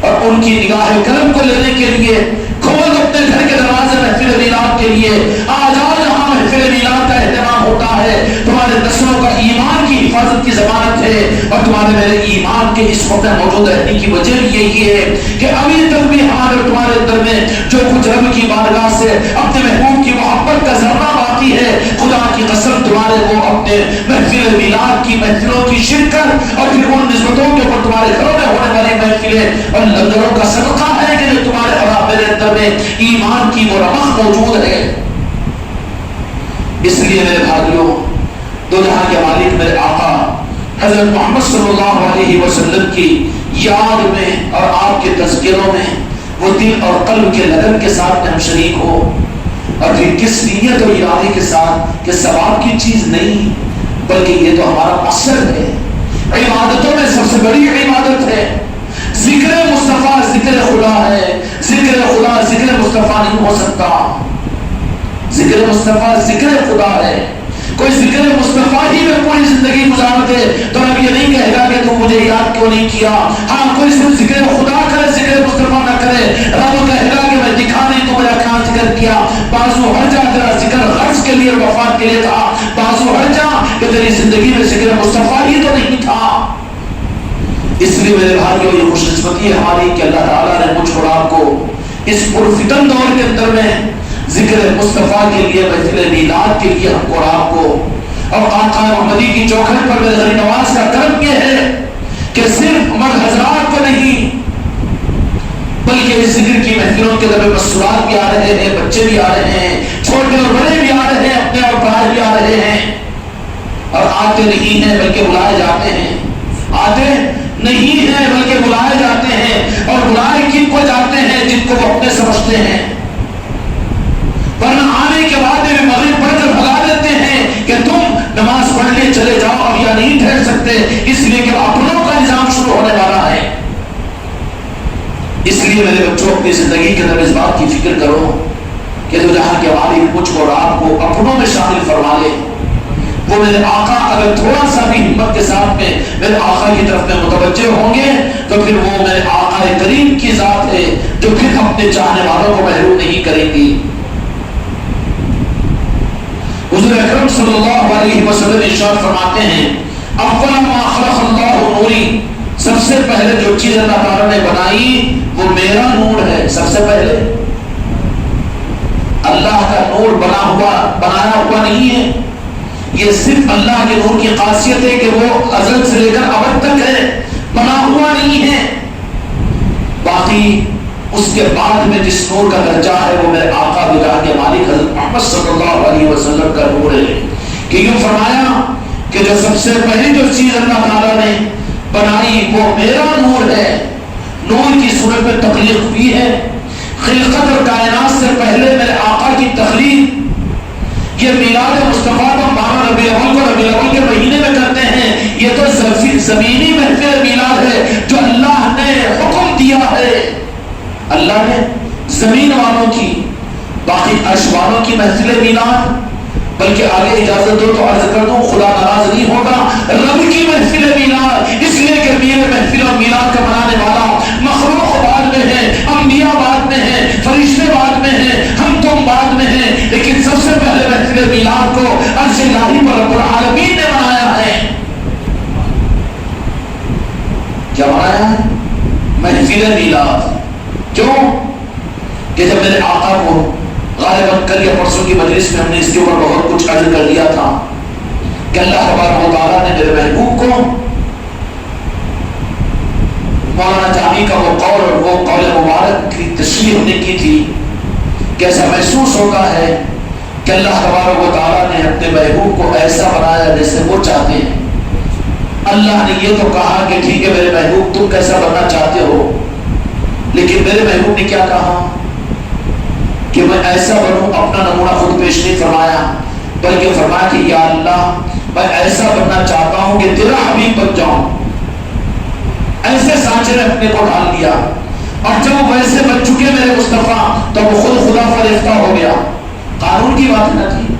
اور ان کی نگاہ کرم کو لینے کے لیے کھول اپنے گھر کے دروازے محفل میلاد کے لیے آج یہاں محفل میلاد کا اہتمام ہوتا ہے. تمہارے نسلوں کا ایمان کی حفاظت کی ضمانت ہے اور تمہارے میرے ایمان کے اس وقت موجود رہنے کی وجہ بھی یہی ہے کہ ابھی تک بھی ہمارے اور تمہارے اندر میں جو کچھ رب کی بارگاہ سے اپنے محبوب کی محبت کا ذرہ باقی ہے، خدا کی قسم تمہارے کو اپنے محفل میلاد کی محفلوں کی شرکت اور پھر ان نسبتوں کے اوپر تمہارے گھروں میں ہونے والی محفلیں اور لنگروں کا صدقہ ہے کہ جو تمہارے اور میرے اندر میں ایمان کی وہ رمق موجود ہے. اس لیے میرے بھائیوں، دو جہاں کے مالک میرے آقا حضرت محمد صلی اللہ علیہ وسلم کی یاد میں اور آپ کے تذکروں میں وہ دل اور قلب کے لگن کے ساتھ ہم شریک ہو. اور پھر کس نیت اور ارادے کے ساتھ کہ ثواب کی چیز نہیں بلکہ یہ تو ہمارا مقصد ہے. عبادتوں میں سب سے بڑی عبادت ہے ذکر مصطفیٰ. ذکر خدا ہے. ذکر خدا ذکر مصطفیٰ نہیں ہو سکتا. ذکر مصطفیٰ ذکر خدا ہے. کوئی ذکر مصطفیٰ ہی میں پوری زندگی گزار دے تو اب یہ نہیں کہے گا کہ تم مجھے یاد کیوں نہیں کیا. ہاں کوئی صرف ذکر خدا کرے ذکر مصطفیٰ نہ کرے رب کہے گا کہ میں دکھا نہیں تو میرا کہاں ذکر کیا. بازو ہٹ جا تیرا ذکر غرض کے لیے وفات کے لیے تھا. بازو ہٹ جا کہ تیری زندگی میں ذکر مصطفیٰ ہی تو نہیں تھا. اس لیے میرے بھائیوں یہ خوش قسمتی ہے ہماری کہ اللہ تعالیٰ نے مجھ اور آپ کو اس پرفتن دور کے اندر میں ذکر مصطفیٰ کے لیے محفل میلاد کے لیے ہم کو اور آپ کو اور آقا محمدی کی چوکھٹ پر میرے غریب نواز کا کرم یہ ہے کہ صرف مرد حضرات کو نہیں بلکہ اس ذکر کی محفلوں کے اندر مسورات بھی آ رہے ہیں, بچے بھی آ رہے ہیں, چھوٹے اور بڑے بھی آ رہے ہیں, اپنے اور پرائے بھی آ رہے ہیں اور آتے نہیں ہیں بلکہ بلائے جاتے ہیں. آتے نہیں ہیں بلکہ بلائے جاتے ہیں اور بلائے کن کو جاتے ہیں جن کو وہ اپنے سمجھتے ہیں. ورنہ آنے کے بعد میں مغرب پڑھ کر بھگا دیتے ہیں کہ تم نماز پڑھ لے چلے جاؤ اب یا نہیں ٹھہر سکتے اس لیے کہ اپنوں کا نظام شروع ہونے والا ہے. اس لیے میرے بچوں اپنی زندگی کے اندر اس بات کی فکر کرو کہ تو جہاں کے والد مجھ کو اور آپ کو اپنوں میں شامل فرما لے وہ میرے آقا اگر تھوڑا سا بھی ہمت کے ساتھ میں میرے آقا کی طرف میں متوجہ ہوں گے تو پھر وہ میرے آقا کریم کی ذات ہے جو پھر اپنے چاہنے والوں کو محروم نہیں کریں گی. حضور اکرم صلی اللہ علیہ وسلم ارشاد فرماتے ہیں اول ما خلق اللہ نوری, سب سے پہلے جو چیز اللہ تعالیٰ نے بنائی وہ میرا نور ہے. سب سے پہلے اللہ کا نور بنایا ہوا نہیں ہے. یہ صرف اللہ کے نور کی خاصیت ہے کہ وہ ازل سے لے کر ابد تک ہے, بنا ہوا نہیں ہے. باقی اس کے بعد میں جس نور کا درجہ ہے وہ میرے آقا بجاہ کے مالک حضرت محمد صلی اللہ علیہ وسلم کا نور ہے. کہ یوں فرمایا کہ جو سب سے پہلی جو چیز اللہ تعالیٰ نے بنائی وہ میرا نور ہے. نور کی صورت میں تخلیق ہوئی ہے. خلقت اور کائنات سے پہلے میرے آقا کی تخلیق یہ میلاد مصطفیٰ کو 12 ربیع الاول کو ربیع الاول کے مہینے میں کرتے ہیں. یہ تو زمینی محفل میلاد ہے جو اللہ نے حکم دیا ہے. اللہ نے زمین والوں کی باقی عرش والوں کی محفل میلاد بلکہ آگے اجازت دو تو عرض کر دوں خدا ناراض نہیں ہوگا رب کی محفل میلاد اس لیے کہ میرے محفل اور میلاد کا منانے والا مخلوق بعد میں ہے, انبیاء بعد میں ہے, فرشتے بعد میں ہیں, ہم تم بعد میں ہیں, لیکن سب سے پہلے محفل میلاد کو عرش الہی پر رب العالمین نے بنایا ہے. کیا بنایا ہے؟ محفل میلاد. کیوں کہ جب میرے آقا کو غالباً کل یا پرسوں کی مجلس میں ہم نے اس کے اوپر بہت کچھ عرض کر دیا تھا کہ اللہ تبارک و تعالیٰ نے میرے محبوب کو مولانا جامی کا وہ قول اور وہ قول مبارک کی تشریح ہم نے کی تھی کہ ایسا محسوس ہوتا ہے کہ اللہ تبارک و تعالیٰ نے اپنے محبوب کو ایسا بنایا جیسے وہ چاہتے ہیں. اللہ نے یہ تو کہا کہ ٹھیک ہے میرے محبوب تم کیسا بننا چاہتے ہو, لیکن میرے محبوب نے کیا کہا کہ میں ایسا بنوں. اپنا نمونہ خود پیش نہیں فرمایا بلکہ فرمایا کہ یا اللہ میں ایسا بننا چاہتا ہوں کہ تیرا حبیب بن جاؤں. ایسے سانچے نے اپنے کو ڈال دیا اور جب وہ ویسے بن چکے میرے مصطفیٰ تو وہ خود خدا فرشتہ ہو گیا. قانون کی بات نہ تھی.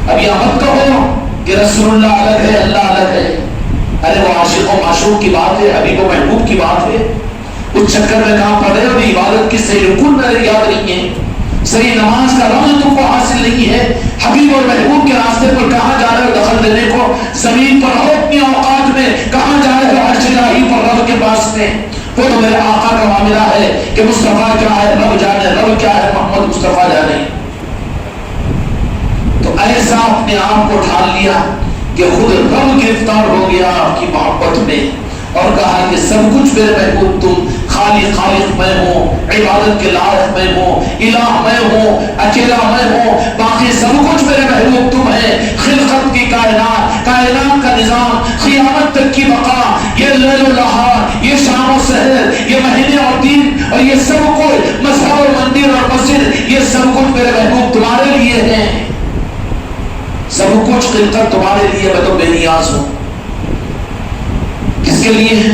اب یہ مت کہو کہ رسول اللہ الگ ہے اللہ الگ ہے. ارے وہ عاشق و معشوق کی بات ہے, حبیب و محبوب کی بات ہے. اس چکر میں کہاں پڑ رہے ہو عبادت کی صحیح رکن میرے یاد نہیں ہے, صحیح نماز کا رمز تم کو حاصل نہیں ہے. حبیب اور محبوب کے راستے پر کہاں جا رہے ہو دخل دینے کو, زمین پر ہو اپنی اوقات میں کہاں جا رہے ہو عرش الہی پر رب کے پاس میں. وہ تو میرے آقا کا معاملہ ہے کہ مصطفیٰ کیا ہے رب جانے, رب کیا ہے محمد مصطفیٰ جانے. تو ایسا اپنے آپ کو ڈھال لیا کہ خود رب گرفتار ہو گیا آپ کی محبت میں اور کہا کہ سب کچھ میرے محبوب تم, خالق میں ہوں, عبادت کے لائق میں ہوں, الہ میں ہوں, اکیلا میں ہوں, باقی سب کچھ میرے محبوب تم ہے. خلقت کی کائنات کا نظام, قیامت تک کی بقا, یہ لیل و نہار, یہ شام و سحر, یہ مہینے اور دن اور یہ سب کچھ مذہب اور مندر اور مسجد, یہ سب کچھ میرے محبوب سب کچھ خلقت تمہارے لیے، میں تو بے نیاز ہوں. کس کے لیے ہے؟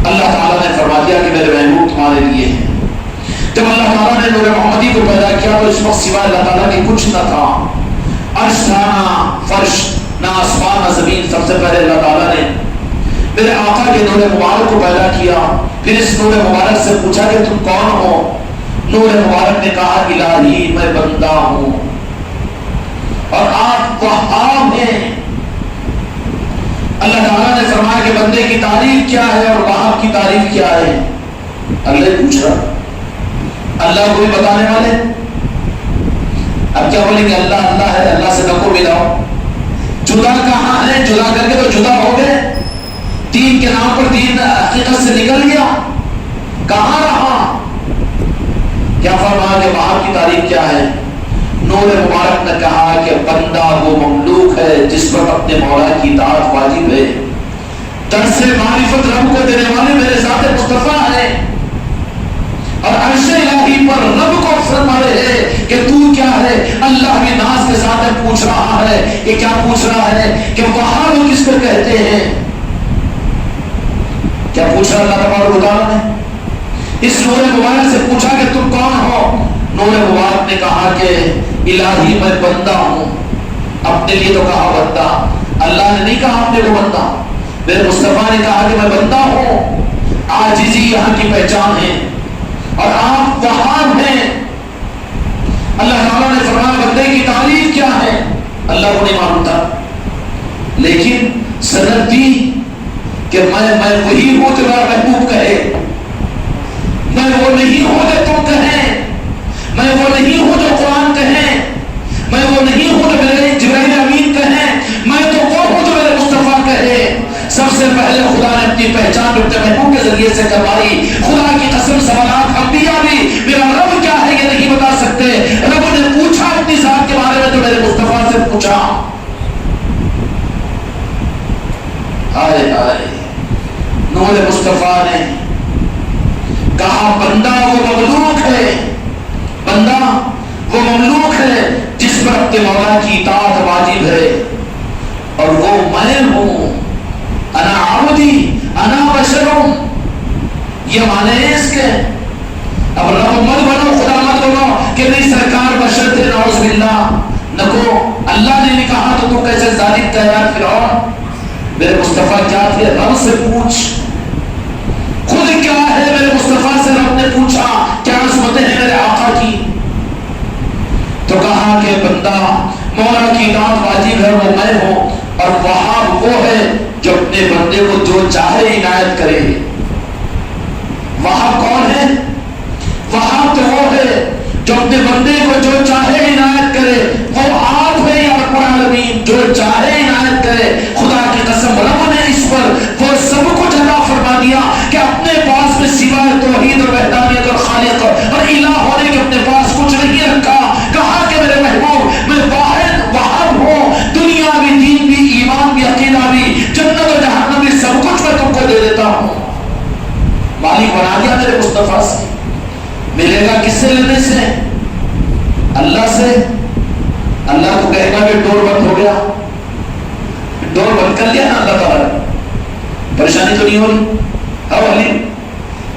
اللہ تعالیٰ نے فرما دیا کہ میرے محبوب تمہارے لیے ہے. جب اللہ تعالیٰ نے نور محمدی کو پیدا کیا تو اس وقت سوائے اللہ تعالیٰ کے کچھ نہ تھا. عرش تھا، نہ فرش، نہ آسمان، نہ زمین. سب سے پہلے اللہ تعالیٰ نے میرے آقا کے نور مبارک کو پیدا کیا. پھر اس نور مبارک سے پوچھا کہ تم کون ہو؟ نور مبارک نے کہا الہی میں بندہ ہوں اور آپ وہاب ہیں. اللہ تعالیٰ نے فرمایا کہ بندے کی تعریف کیا ہے اور وہاب کی تعریف کیا ہے. اللہ پوچھ رہا، اللہ کو بھی بتانے والے. اب کیا بولیں گے اللہ اللہ ہے، اللہ سے نہ کو ملاؤ. جدا کہاں ہے؟ جدا کر کے تو جدا ہو گئے. دین کے نام پر دین حقیقت سے نکل گیا، کہاں رہا؟ کیا فرمایا کہ وہاب کی تعریف کیا ہے؟ نور مبارک نے کہا کہ بندہ وہ مملوک ہے جس پر اپنے مولا کی اطاعت واجب ہے. درس معرفت رب کو دینے والے میرے ذات مصطفیٰ ہیں اور عرش الہی پر رب کو فرما رہے ہیں کہ تو کیا ہے. اللہ بھی ناز کے ساتھ پوچھ رہا ہے کہ کیا پوچھ رہا ہے کہ وہاں وہ کس کو کہتے ہیں. کیا پوچھ رہا اللہ تبارک و تعالیٰ نے؟ اس نور مبارک سے پوچھا کہ تم کون ہو؟ نور مبارک نے کہا کہ الہی میں بندہ ہوں. اپنے لیے تو کہا بندہ، اللہ نے نہیں کہا اپنے کو بندہ. میرے مصطفیٰ نے کہا کہ میں بندہ ہوں. عاجزی یہاں کی پہچان ہے اور آپ وہاب ہیں. اللہ تعالیٰ نے فرمایا بندے کی تعریف کیا ہے؟ اللہ کو نہیں معلوم تھا، لیکن سند دی کہ میں وہی ہوں جو میرا محبوب کہے. میں وہ نہیں ہوں جو تم کہیں، میں وہ نہیں ہوں جو قرآن کہیں، میں وہ نہیں ہوں جو میرے جبرائیل امین کہیں، میں تو وہ ہوں جو میرے مصطفیٰ کہے. سب سے پہلے خدا نے اپنی پہچان اپنے محبوب کے ذریعے سے کروائی. خدا کی قسم سوالات انبیاء بھی میرا رب کیا ہے یہ نہیں بتا سکتے. رب نے پوچھا اپنی ذات کے بارے میں تو میرے مصطفیٰ سے پوچھا. ہائے ہائے، نور مصطفیٰ نے کہا بندہ وہ مملوک ہے، بندہ وہ مملوک ہے جس پر اپنے مولا کی اطاعت واجب ہے اور وہ میں ہوں. انا عبدی انا بشرم. یہ معنی ہے اس کے. اب رب مت بنو، خدا مت بنو کہ نہیں سرکار بشر تھے، نعوذ باللہ. نکو، اللہ نے نہیں کہا تو تو کیسے ظالم کہا فرعون. میرے مصطفیٰ کیا تھے؟ رب سے پوچھ. خود کیا ہے؟ میرے مصطفیٰ سے رب نے پوچھا کیا عظمتیں ہیں میرے آقا کی. تو کہا کہ بندہ مولا کی اطاعت واجب ہے وہ میں ہوں اور وہاب وہ ہے جو اپنے بندے کو جو چاہے عنایت کرے. وہاب کون ہے؟ وہاب تو وہ ہے جو اپنے بندے کو جو چاہے عنایت کرے. وہ آپ ہے یا رب العالمین جو چاہے عنایت کرے. خدا کی قسم رب نے اس پر وہ سب کچھ عطا فرما دیا کہ اپنے پاس میں سوائے توحید اور وحدانیت اور خالق اور الہ ہونے کے اپنے پاس کچھ نہیں رکھا. کہا کہ میرے محبوب میں واحد وہاب ہوں، دنیا بھی، دین بھی، ایمان بھی، عقیدہ بھی، جنت و جہنم بھی، سب کچھ میں تم کو دے دیتا ہوں. مالک بنا دیا میرے مصطفیٰ سے. ملے گا کس سے؟ لینے سے اللہ سے. اللہ کو کہے گا کہ ڈور بند ہو گیا، ڈور بند کر لیا نا اللہ تعالیٰ نے. پریشانی تو نہیں ہو رہی؟ ہاں والی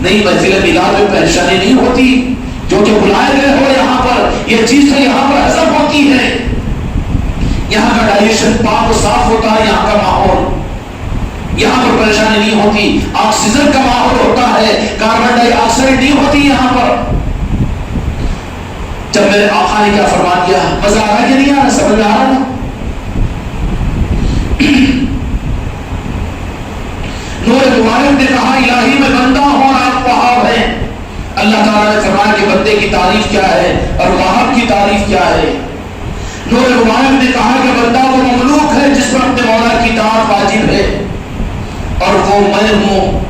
نہیں، محفل میلاد میں پریشانی نہیں ہوتی. جو کہ بلائے گئے ہو یہاں پر، یہ چیز تو یہاں پر ہضم ہوتی ہے. یہاں کا ڈائجیشن پاک و صاف ہوتا ہے. یہاں کا ماحول، یہاں پر پریشانی نہیں ہوتی. آکسیجن کا ماحول ہوتا ہے، کاربن ڈائی آکسائڈ نہیں ہوتی یہاں پر. جب میرے آقا نے کیا فرما دیا، مزہ آ رہا کہ نہیں آ رہا؟ سمجھ میں آ رہا نا؟ نور مبارک نے کہا الہی میں بندہ ہوں اور آپ وہاب ہیں. اللہ تعالیٰ نے فرمایا کہ بندے کی تعریف کیا ہے اور وہاب کی تعریف کیا ہے. نور مبارک نے کہا کہ بندہ وہ مملوک ہے جس پر اپنے مولا کی اطاعت واجب ہے اور وہ میں ہوں.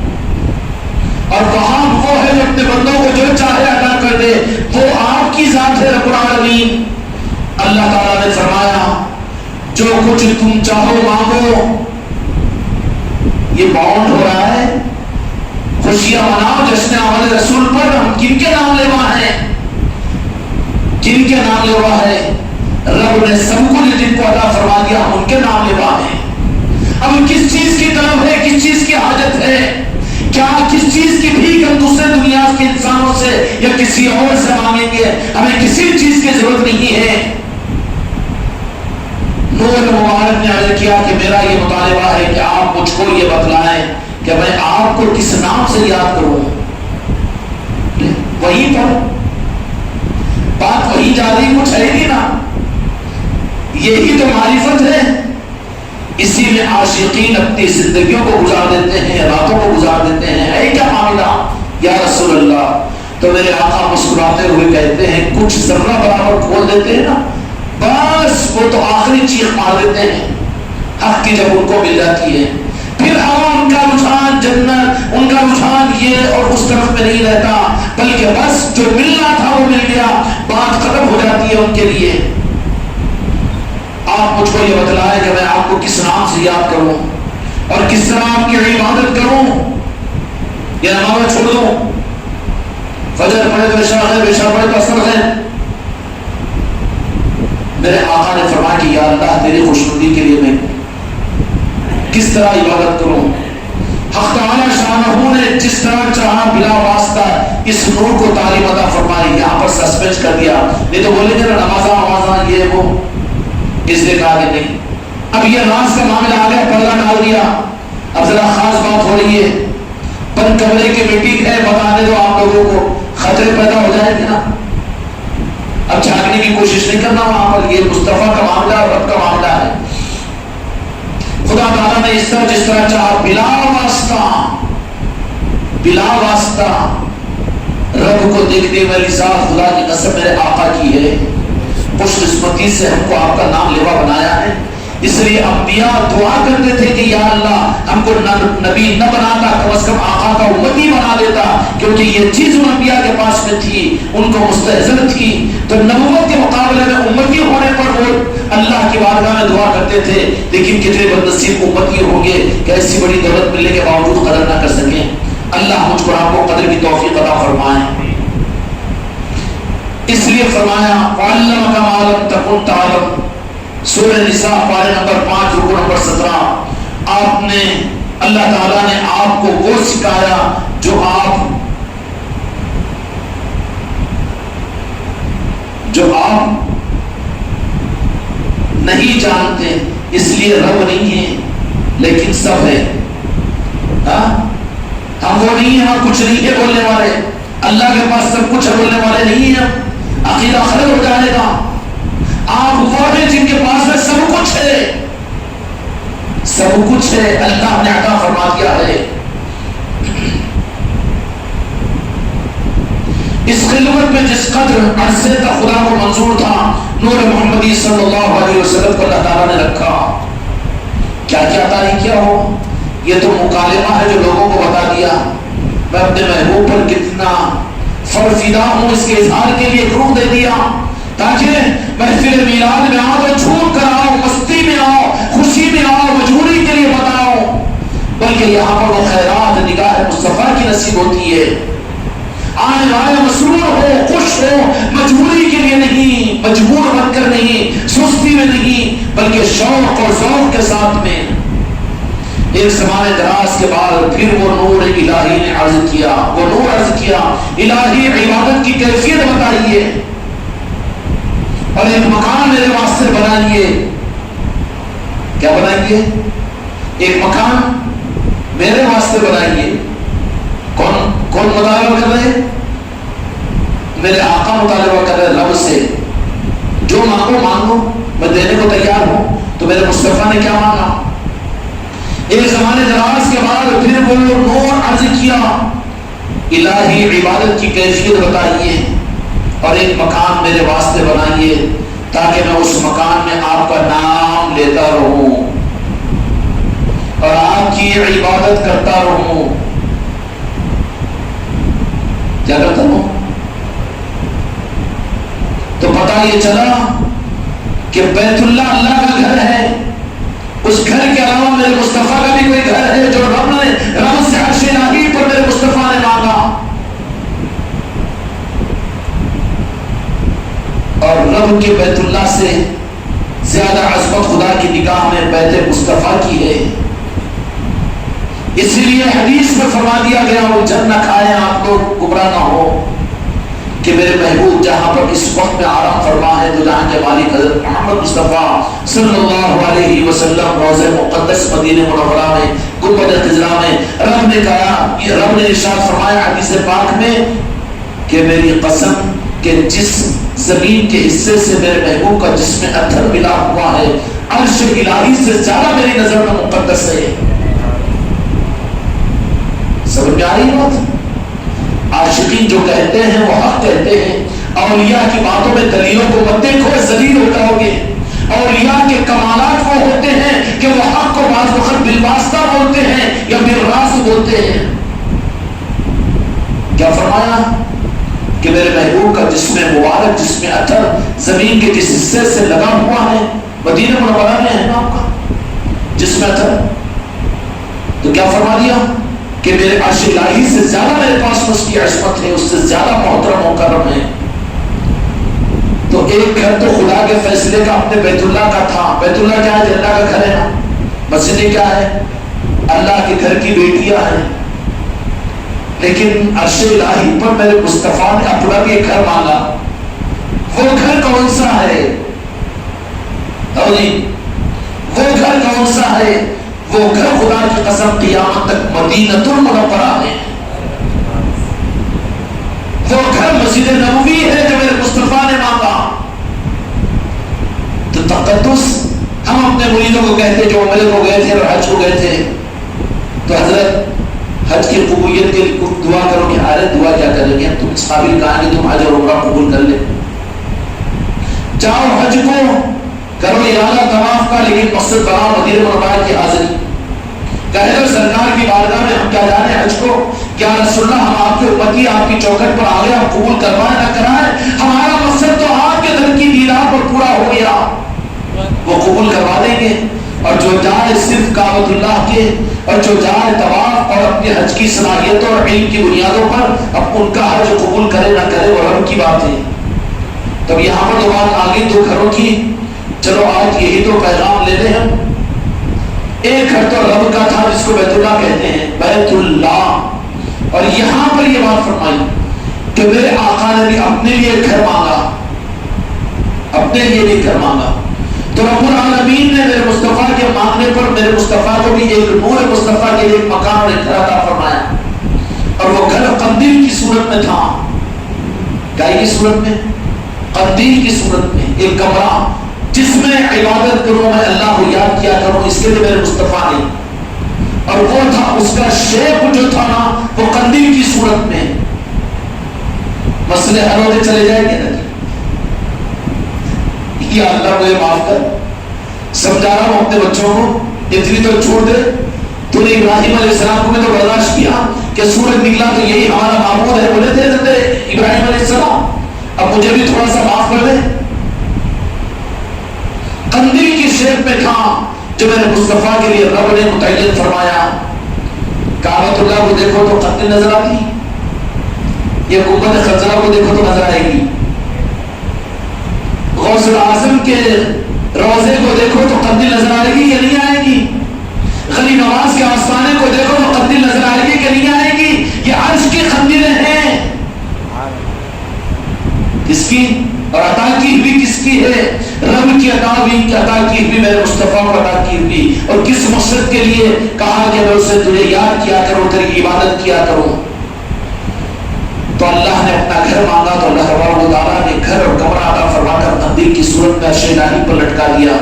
اور وہاب وہ ہے جو اپنے بندوں کو جو چاہے ادا کر دے. وہ آپ کی ذات ہے رب العالمین. اللہ تعالیٰ نے فرمایا جو کچھ تم چاہو مانگو. یہ باؤنڈ ہو رہا ہے. خوشیاں مناؤ جشن آمد رسول پر. ہم کن کے نام لیوا ہیں؟ جن کے نام لیوا ہے رب رب نے سب کو جن کو عطا فرما دیا ہم ان کے نام لوا ہیں. اب کس چیز کی طلب ہے, کس چیز کی حاجت ہے, کیا کس چیز کی بھیک ہم دوسرے دنیا کے انسانوں سے یا کسی اور سے مانگیں گے؟ ہمیں کسی چیز کی ضرورت نہیں ہے. نور مبارک نے عرض کیا کہ میرا یہ مطالبہ ہے کہ آپ مجھ کو یہ بتلائیں کہ میں آپ کو کس نام سے یاد کروں. وہی پر بات وہی جا رہی, کچھ ہے ہی نا, یہی تو معرفت ہے. اسی میں عاشقین اپنی زندگیوں کو گزار دیتے ہیں, راتوں کو گزار دیتے ہیں. اے کیا معاملہ یا رسول اللہ؟ تو میرے آقا مسکراتے ہوئے کہتے ہیں کچھ ذرہ برابر کھول دیتے ہیں نا, بس وہ تو آخری چیخ مار دیتے ہیں حق کی جب ان کو مل جاتی ہے. پھر ان کا رجحان جنت, ان کا رجحان یہ اور اس طرف میں نہیں رہتا, بلکہ بس جو ملنا تھا وہ مل گیا, بات ختم ہو جاتی ہے ان کے لیے. آپ مجھ کو یہ بتلائیں کہ میں آپ کو کس نام سے یاد کروں اور کس طرح آپ کی عبادت کروں. یہ نماز چھوڑ دوں, فجر پڑھے تو عشاء ہے, عشاء پڑھے تو عصر ہے. میرے آقا نے فرمایا کہ یا اللہ تیری خوشنودی کے لیے میں کس طرح عبادت کروں. حق تعالی شانہ نے جس طرح چاہا بلا واسطہ اس نور کو تعلیم عطا فرمائی. یہاں پر سسپینس کر دیا, نہیں تو بولے گے نا نمازاں یہ وہ, اس نے کہا کہ نہیں. اب یہ راز کا معاملہ آ گیا, پردہ ڈال دیا. اب ذرا خاص بات ہو رہی ہے, بند کمرے کی میٹنگ ہے, بتانے دو آپ لوگوں کو, خطرے پیدا ہو جائیں گے نا. اب جھانکنے کی کوشش نہیں کرنا وہاں پر, یہ مصطفیٰ کا معاملہ اور رب کا معاملہ ہے. خدا تعالیٰ نے اس طرح جس طرح چاہا بلا واسطہ رب کو دیکھنے والی ذات خدا کی قسم میرے آقا کی ہے. خوش قسمتی سے ہم کو آپ کا نام لیوا بنایا ہے. اس لیے انبیاء دعا کرتے تھے کہ یا اللہ ہم کو نبی نہ بناتا, کم از کم آقا کا امتی بنا دیتا, کیونکہ یہ چیز ان انبیاء کے پاس میں تھی, ان کو مستحضر تھی. تو نبوت کے مقابلے میں امتی ہونے پر وہ اللہ کی بارگاہ میں دعا کرتے تھے. لیکن کتنے بدنصیب امتی ہوں گے کہ ایسی بڑی دولت ملنے کے باوجود قدر نہ کر سکیں. اللہ مجھ کو آپ کو قدر کی توفیق عطا فرمائے. اس لیے فرمایا وَعَلَّمَكَ مَا لَمْ تَكُنْ تَعْلَمُ, سورہ نساء پارے نمبر 5 رکوع نمبر 17. آپ نے, اللہ تعالیٰ نے آپ کو وہ سکھایا جو آپ نہیں جانتے. اس لیے رب نہیں ہے لیکن سب ہے. ہم وہ نہیں ہیں, ہم کچھ نہیں ہے بولنے والے. اللہ کے پاس سب کچھ ہے بولنے والے نہیں ہیں. عقیدہ خراب ہو جائے گا. آپ وہ ہیں جن کے پاس میں سب کچھ ہے, سب کچھ ہے, اللہ نے عطا فرما دیا ہے. اس خلوت میں جس قدر عرصے تک خدا کو منظور تھا, نور محمدی صلی اللہ علیہ وسلم کو اللہ تعالیٰ نے رکھا. کیا کیا تعریف کیا ہو, یہ تو مکالمہ ہے جو لوگوں کو بتا دیا. میں اپنے محبوب پر کتنا فرفدہ ہوں اس کے اظہار کے لیے روح دے دیا, تاکہ محفل میلاد میں آؤ تو جھوم کر آؤ, مستی میں آؤ, خوشی میں آؤ, مجبوری کے لیے بتاؤ, بلکہ یہاں پر وہ خیرات نگاہ مصطفیٰ کی نصیب ہوتی ہے. آنے والے مسرور ہو, خوش ہو, مجبوری کے لیے نہیں, مجبور بن کر نہیں, سستی میں نہیں, بلکہ شوق اور ذوق کے ساتھ میں. ایک زمانے دراز کے بعد پھر وہ نور الہی نے عرض کیا, وہ نور عرض کیا, الہی عبادت کی کیفیت بتائیے اور ایک مکان میرے واسطے بنائیے. کیا بنائیے؟ ایک مکان میرے واسطے بنائیے. کون مطالبہ کر رہے؟ میرے آقا مطالبہ کر رہے رب سے, جو مانگو مانگو میں دینے کو تیار ہوں. تو میرے مصطفیٰ نے کیا مانگا؟ ایک زمانے دراز کے بعد پھر وہ نور عرض کیا, الہی عبادت کی کیفیت بتائیے اور ایک مکان میرے واسطے بنائیے تاکہ میں اس مکان میں آپ کا نام لیتا رہوں اور آپ کی عبادت کرتا رہوں. کیا کرتا ہوں؟ تو پتہ یہ چلا کہ بیت اللہ اللہ کا گھر ہے, اس گھر کے علاوہ میرے مصطفیٰ کا بھی کوئی گھر ہے جو رب سے عرش الہی پر میرے مصطفیٰ نے مانگا. اور رب کے بیت اللہ سے زیادہ عظمت خدا کی نگاہ میں بیت مصطفیٰ کی ہے. اسی لیے حدیث میں فرما دیا گیا وہ جن نہ کھائیں آپ لوگ گمراہ نہ ہو کہ میرے محبوب جہاں پر اس وقت میں آرام فرما ہے تو جہاں کے مالک حضرت محمد مصطفیٰ صلی اللہ علیہ وسلم روضہ مقدس مدینہ منورہ میں گنبد خضرا میں رب نے کہا، یہ رب نے ارشاد فرمایا حدیث پاک میں کہ میری قسم کہ جس زمین کے حصے سے میرے محبوب کا جس میں اتھر ملا ہوا ہے عرش الہی سے زیادہ میری نظر میں مقدس ہے. سمجھ میں آ رہی بات؟ عاشقین جو کہتے ہیں وہ حق کہتے ہیں. اولیاء کی باتوں میں دلیلوں کو مت دیکھو، ذلیل ہو جاؤ گے. اولیاء کے کمالات وہ ہوتے ہیں کہ وہ حق کو بعض وقت بالواسطہ بولتے ہیں یا بالراز بولتے ہیں. کیا فرمایا کہ میرے محبوب کا جسم مبارک جس میں اثر زمین کے جس حصے سے لگا ہوا ہے مدینہ منورہ میں ہے نا آپ کا جس میں اثر، تو کیا فرما دیا کہ میرے عرش الہی سے زیادہ میرے پاس اس کی عصمت ہے، اس سے زیادہ محترم مکرم ہے. تو ایک گھر تو خدا کے فیصلے کا اپنے بیت اللہ کا تھا. بیت اللہ کیا ہے؟ اللہ کا گھر ہے نا. مسجدیں کیا ہے؟ اللہ کے گھر کی بیٹیاں ہیں. لیکن عرش الہی پر میرے مصطفیٰ نے اپنا بھی ایک گھر مانگا. وہ گھر کون سا ہے؟ وہ گھر کون سا ہے؟ وہ گھر خدا کی قسم قیامت تک مدینہ المنورہ ہے. وہ گھر مسجد نبوی ہے جو میرے مصطفیٰ نے مانگا. تو تقدس ہم اپنے مریدوں کو کہتے جو عمرے کو گئے تھے اور حج کو گئے تھے تو حضرت حج کی قبولیت کے لیے دعا کرو کہ حالت دعا کیا کریں گے تم اس قابل کہاں کہ تم حج اور عمرہ قبول کر لے. جاؤ حج کو کرو ارادہ طواف کا، لیکن مقصد بناؤ مدینہ منورہ کی حاضری. کہہ دو سرکار کی بارگاہ میں ہم کیا جانے حج کو، کیا رسول اللہ ہم آپ کے امتی آپ کی چوکھٹ پر آ گئے، ہم قبول کروائیں نہ کرائیں، ہمارا مقصد تو آپ کے در کی دیدار پر پورا ہو گیا، وہ قبول کروا دیں گے. اور جو جائے صرف کعبۃ اللہ کے اور جو جائے طواف اور اپنے حج کی صلاحیتوں اور علم کی بنیادوں پر اب ان کا حج قبول کرے نہ کرے وہ رب کی بات ہے. تب یہاں پر تو بات آ گئی دو گھروں کی. چلو آج یہی تو پیغام لے لیں ہم. ایک گھر تو رب کا تھا جس کو بیت اللہ کہتے ہیں، بیت اللہ. اور یہاں پر یہ بات فرمائی کہ میرے آقا نے بھی اپنے لیے ایک گھر مانگا، اپنے لیے بھی گھر مانگا. تو رب العالمین نے میرے مصطفیٰ کے مانگنے پر میرے مصطفیٰ کو بھی ایک نور مصطفیٰ کے لیے مکان اور ایک گھر عطا فرمایا. اور وہ گھر قندیل کی صورت میں تھا. گائے کی صورت میں، قندیل کی صورت میں ایک کمرہ جس میں عبادت کروں میں اللہ کو یاد کیا کروں، اس کے لیے میرے مصطفیٰ نے. اور وہ تھا اس کا شیخ جو تھا نا وہ قندیل کی صورت میں. مسئلے حل ہوتے چلے جائیں گے نا. یا اللہ مجھے معاف کر، سمجھا رہا ہوں اپنے بچوں کو اتنی تو چھوڑ دے. تو نے ابراہیم علیہ السلام کو میں تو برداشت کیا کہ سورج نکلا تو یہی ہمارا معبود ہے، بولے تھے ابراہیم علیہ السلام. اب مجھے بھی تھوڑا سا معاف کر دے. قندیل کی شیپ میں تھا جو میرے مصطفیٰ کے لیے رب نے متعین فرمایا. کعبۃ اللہ کو دیکھو تو قندیل نظر آتی، یہ گنبد خضرا کو دیکھو تو نظر آئے گی. غوث الاعظم کے روضے کو دیکھو تو قندیل نظر آئے گی کہ نہیں آئے گی. غنی نواز کے آستانے کو دیکھو تو قندیل نظر آئے گی کہ نہیں آئے گی. یہ عرش کی قندیلیں ہیں. کس کی؟ اور عطا کی ہوئی کس کی ہے؟ رب کی عطا کی ہوئی میرے مصطفیٰ کو عطا کی ہوئی. اور کس مقصد کے لیے کہا کہ میں اسے تجھے یاد کیا کروں، تیری عبادت کیا کروں. تو اللہ نے اپنا گھر مانگا تو اللہ تبارک و تعالیٰ نے گھر اور کمرہ عطا فرما کر قندیل کی صورت میں عرش الہی پر لٹکا دیا.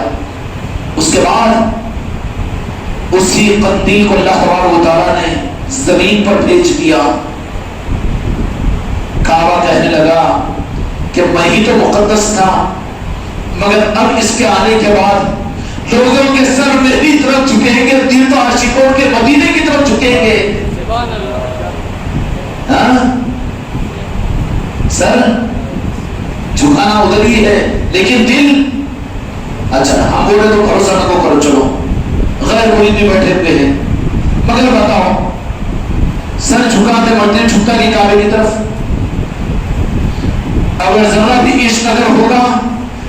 اس کے بعد اسی قندیل کو اللہ تبارک و تعالیٰ نے زمین پر بھیج دیا. کعبہ کہنے لگا کہ میں ہی تو مقدس تھا، مگر اب اس کے آنے کے بعد لوگوں کے سر میری طرف جھکیں گے، دل تو عاشقوں کے مدینے کی طرف جھکیں گے. سر جھکانا ادھر ہی ہے لیکن دل، اچھا ہم بولے تو بھروسہ نہ کرو، چلو غیر مرید بھی بیٹھے ہوئے ہیں، مگر بتاؤ سر جھکاتے مدینے جھکتا کی کعبے کی طرف. اگر ذرا بھی عشق اگر ہوگا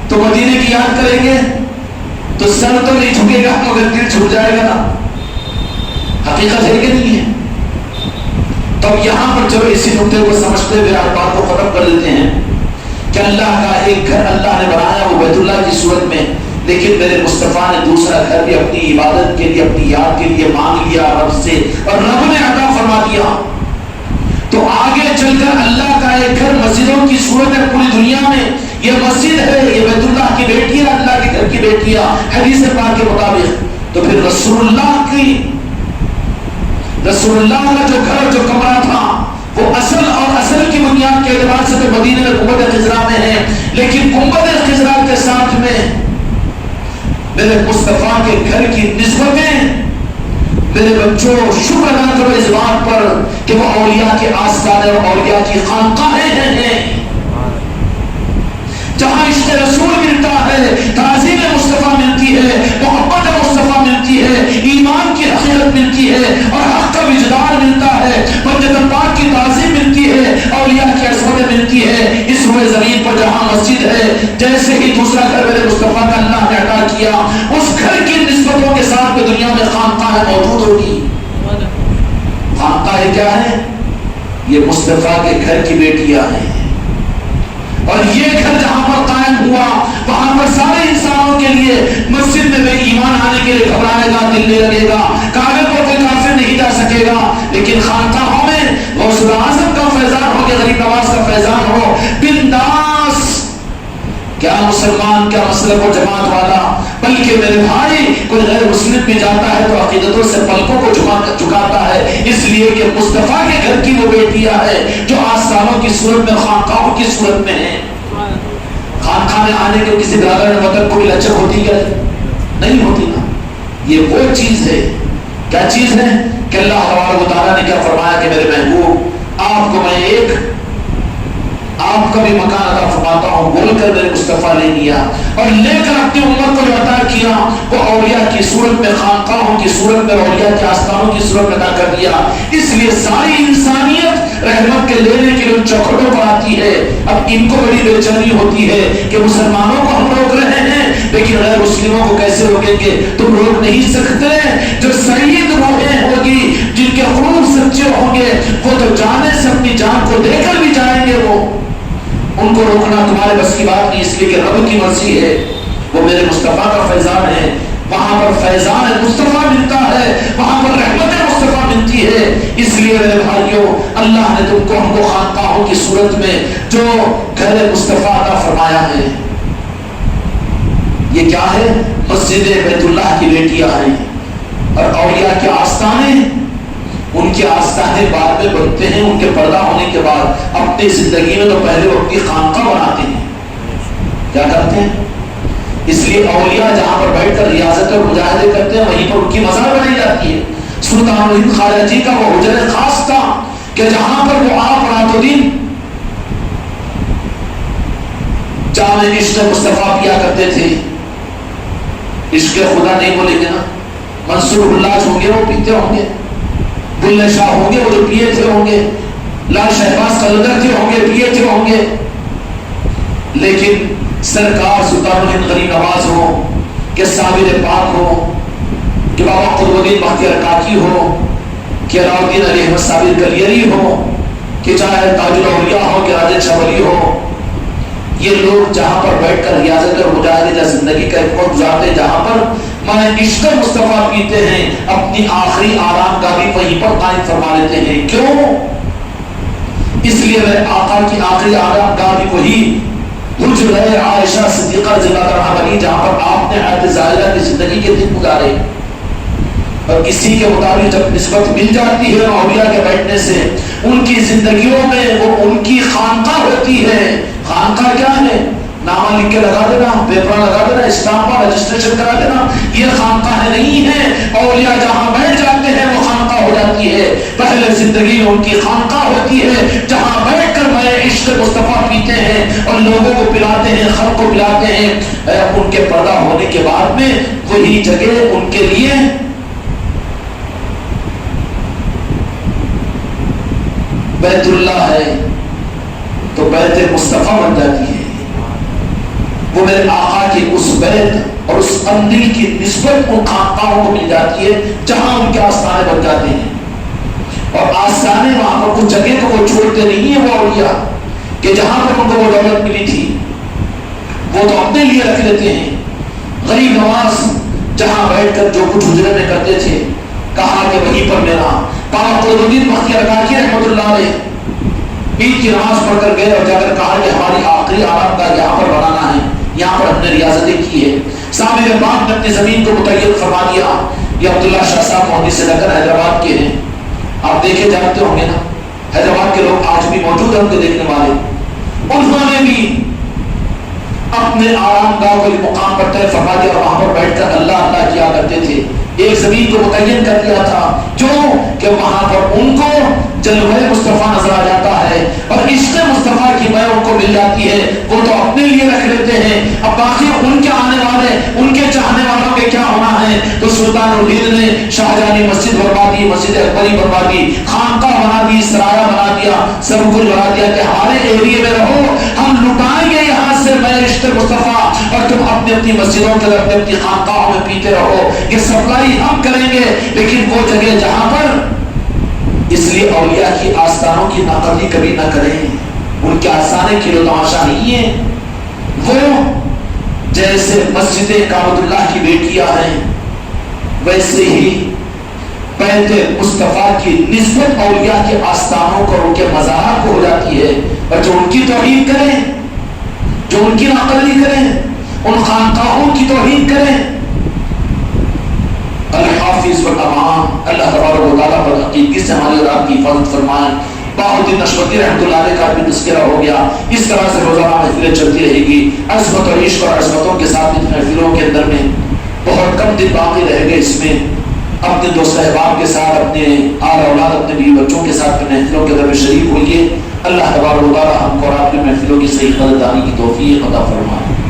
تو مدینے کی یاد کریں گے. سر تو نہیں جھکے گا مگر دل جھک جائے گا نا. حقیقت ہے کہ نہیں ہے؟ تب یہاں پر جو اسی نقطے کو سمجھتے ہوئے آپ بات کو ختم کر دیتے ہیں کہ اللہ کا ایک گھر اللہ نے بنایا وہ بیت اللہ کی صورت میں، لیکن میرے مصطفیٰ نے دوسرا گھر بھی اپنی عبادت کے لیے اپنی یاد کے لیے مانگ لیا رب سے اور رب نے عطا فرما دیا. تو آگے چل کر اللہ کا ایک گھر مسجدوں کی صورت ہے پوری دنیا میں. یہ مسجد ہے، یہ بیت اللہ کی بیٹی ہے، اللہ کے گھر کی بیٹی ہے حدیث پاک کے مطابق. تو پھر رسول اللہ کا جو گھر جو کمرہ تھا وہ اصل کی بنیاد کے اعتبار سے تو مدینے میں گنبد خضرا میں ہے، لیکن گنبد خضرا کے ساتھ میں میرے مصطفیٰ کے گھر کی نسبتیں میرے بچوں شکر ادا کرو اس بات پر کہ وہ اولیاء کے آستانے اور اولیاء کی خانقاہیں ہیں جہاں عشق رسول ملتا ہے، تعظیم مصطفیٰ ملتی ہے، محبت مصطفیٰ ملتی ہے، ایمان کی حقیقت ملتی ہے اور حق کا وجدان ملتا ہے، بندے پاک کی تعظیم ملتی ہے، اولیاء کی عصمت ملتی ہے. اس روئے زمین پر جہاں مسجد ہے، جیسے ہی دوسرا گھر میرے مصطفیٰ کا اللہ نے عطا کیا، اس گھر کی نسبتوں کے ساتھ میں دنیا میں خانقاہیں موجود ہوگی. خانقاہیں کیا ہے؟ یہ مصطفیٰ کے گھر کی بیٹیاں ہیں. اور یہ گھر جہاں پر قائم ہوا وہاں پر سارے انسانوں کے لیے مسجد میں بے ایمان آنے کے لیے گھبرائے گا، دل نہیں لگے گا، کعبے پر کوئی کافر نہیں جا سکے گا. لیکن خانقاہوں میں غوث اعظم کا فیضان ہو کہ غریب نواز کا فیضان ہو، بنداس. کیا مسلمان، کیا مسلک و جماعت والا، بلکہ میرے بھائی کوئی غیر مسلم بھی جاتا ہے تو عقیدتوں سے پلکوں کو جھکاتا ہے، اس لیے کہ مصطفیٰ کے گھر کی وہ بیٹیاں ہیں جو آستانوں کی صورت میں، خانقاہوں کی صورت میں ہیں. خانقاہ میں آنے کے کسی برادر وطن کو بھی لچک ہوتی ہے؟ نہیں ہوتی نا. یہ وہ چیز ہے. کیا چیز ہے کہ اللہ تبارک و تعالیٰ نے کیا فرمایا کہ میرے محبوب آپ کو میں ایک آپ کا بھی مکان عطا فرماتا ہوں، بول کر میرے مصطفیٰ لے لیا اور لے کر اپنی امت کو جو عطا کیا وہ اولیاء کی صورت میں، خانقاہوں کی صورت میں، اولیاء کے آستانوں کی صورت میں عطا کر دیا. اس لیے ساری انسانیت رحمت کے لینے کے لیے ان چوکھٹوں پر آتی ہے. اب ان کو بڑی بے چینی ہوتی ہے کہ مسلمانوں کو ہم روک رہے ہیں لیکن غیر مسلموں کو کیسے روکیں گے؟ تم روک نہیں سکتے. جو سعید روحیں ہوگی، جن کے قلوب سچے ہوں گے، وہ تو جانے سے اپنی جان کو دے کر بھی جائیں گے. وہ ان کو روکنا تمہارے بس کی بات نہیں، اس لیے کہ رب کی مرضی ہے. وہ میرے مصطفیٰ کا فیضان ہے، وہاں پر فیضان مصطفیٰ ملتا ہے، وہاں پر رحمت مصطفیٰ ملتی ہے. اس لیے میرے بھائیوں اللہ نے تم کو ہم کو خانقاہوں کی صورت میں جو گھر مصطفیٰ عطا فرمایا ہے، یہ کیا ہے؟ مسجد بیت اللہ کی بیٹیاں ہیں. اور اولیاء کے آستانے، ان کے آستانے بعد میں بنتے ہیں ان کے پردہ ہونے کے بعد. اپنی زندگی میں تو پہلے وہ اپنی خانقاہ بناتے ہیں. کیا کرتے ہیں؟ اس لیے اولیاء جہاں پر بیٹھ کر ریاضت اور مجاہدے کرتے ہیں وہیں پر ان کی مزار بنائی جاتی ہے. سلطان الہند خواجہ جی کا وہ حجر خاص تھا کہ جہاں پر وہ آپ رات و دن جام عشق مصطفیٰ پیا کرتے تھے. عشق خدا نہیں بولیں گے نا. منصور اللہ ہوں گے وہ پیتے ہوں گے، بلے شاہ ہوں گے وہ جو پیے تھے ہوں گے، لال شہباز قلندر تھے ہوں گے، پیے تھے ہوں گے. لیکن سرکار سلطان الہند غریب نواز ہو کہ صابر پاک ہو کہ بابا قطب الدین بختیار کاکی ہو کہ علاؤالدین علی احمد صابر کلیری ہو کہ چاہے تاج الاولیاء ہو کہ راجہ چولی ہو، یہ لوگ جہاں پر بیٹھ کر ریاضت اور مجاہدے یا زندگی کا ایک وقت گزارتے ہیں جہاں پر ماں عشق مصطفیٰ پیتے ہیں، اپنی آخری آرام کا بھی وہیں پر قائم فرما لیتے ہیں. کیوں؟ اس لیے میرے آقا کی آخری آرام کا بھی وہی حجر عائشہ صدیقہ رضی اللہ عنہا بنی جہاں پر آپ نے حیات ظاہرہ کی زندگی کے دن گزارے. اور اسی کے مطابق جب نسبت مل جاتی ہے اولیاء کے بیٹھنے سے، ان کی زندگیوں میں وہ ان کی خانقاہ ہوتی ہے. خانقاہ کیا ہے؟ نامہ لکھ کے لگا دینا، پیپر لگا دینا، اسٹامپ رجسٹریشن کرا دینا، یہ خانقاہ نہیں ہے. اولیاء جہاں بیٹھ جاتے ہیں وہ خانقاہ ہو جاتی ہے. پہلے زندگی ان کی خانقاہ ہوتی ہے جہاں بیٹھ کر میں عشق مصطفیٰ پیتے ہیں اور لوگوں کو پلاتے ہیں، خلق کو پلاتے ہیں. ان کے پردہ ہونے کے بعد میں وہی جگہ ان کے لیے بیت اللہ ہے تو بیت مصطفیٰ بن جاتی ہے. وہ میرے آقا کی اس بیت اور اس قندیل کی نسبت ان خانقاہوں کو مل جاتی ہے جہاں ان کے آستانے بن جاتے ہیں. اور آستانے وہاں پر کچھ جگہ کو وہ چھوڑتے نہیں ہیں وہ اولیاء کہ جہاں پر ان کو وہ دولت ملی تھی وہ تو اپنے لیے رکھ لیتے ہیں. غریب نواز جہاں بیٹھ کر جو کچھ حجرے میں کرتے تھے کہا کہ وہیں پر میرا پاک قطب الدین بختیار کاکی رحمۃ اللہ علیہ عید کی نماز پڑھ کر گئے اور جا کر کہا کہ ہماری آخری آرام کا یہاں پر بنانا ہے, یہاں پر ہم نے ریاضتیں کی ہے. سامع باغ نے اپنی زمین کو متعین فرما دیا. یہ عبداللہ شاہ صاحب محدث سے نگر حیدرآباد کے ہیں, آپ دیکھے جانتے ہوں گے نا, حیدرآباد کے لوگ آج بھی موجود ہیں ان کو دیکھنے والے. انہوں نے بھی اپنے آرام گاہ کو مقام پر طے فرما دیا اور وہاں پر بیٹھ کر اللہ اللہ کیا کرتے تھے. ایک زمین کو متعین کر دیا تھا کیوں کہ وہاں پر ان کو جلوہ مصطفیٰ نظر آ جاتا ہے اور عشق مصطفیٰ کی میں ان کو مل جاتی ہے. وہ تو اپنے لیے رکھ لیتے ہیں, اب باقی ان کے آنے والے ان کے چاہنے والوں کے کیا ہونا ہے. تو سلطان الہند نے شاہجہانی مسجد بنوا دی, مسجد اکبری بنوا دی, خانقاہ بنا دی, سرایہ بنا دیا, سب کچھ بنا دیا کہ ہمارے ایریے میں رہو, ہم لٹائیں گے یہاں سے میں عشق مصطفیٰ اور تم اپنی اپنی مسجدوں کے اپنی اپنی خانقاہوں میں پیتے رہو. یہ سپلائی ہم کریں گے. لیکن وہ جگہ جہاں پر, اس لیے اولیاء کی آستانوں کی ناقدری کبھی نہ کریں. ان کے آستانے کی جو تماشا نہیں ہے وہ جیسے مسجد کعبۃ اللہ کی بیٹیاں ہیں ویسے ہی بیت مصطفیٰ کی نسبت اولیاء کے آستانوں کو ان کے مزار کو ہو جاتی ہے. اور جو ان کی توہین کریں, جو ان کی ناقدری کریں, ان خانقاہوں کی توہین کریں, الحافظ والامان اللہ تبارک و تعالیٰ پر حقیقی سے ہماری اور آپ کی حفاظت فرمائیں. بہاؤالدین نشبندی رحمۃ اللہ علیہ کا بھی تذکرہ ہو گیا. اس طرح سے روزانہ محفلیں چلتی رہے گی. عصمت اور عشق اور عصمتوں کے ساتھ ان محفلوں کے اندر میں بہت کم دن باقی رہ گئے. اس میں اپنے دوست احباب کے ساتھ, اپنے آل اولاد, اپنے بیوی بچوں کے ساتھ محفلوں کے اندر میں شریک ہوئیے. اللہ تبارک و تعالیٰ ہم کو اور آپ کی محفلوں کی صحیح قدردانی کی توفیق عطا فرمائے.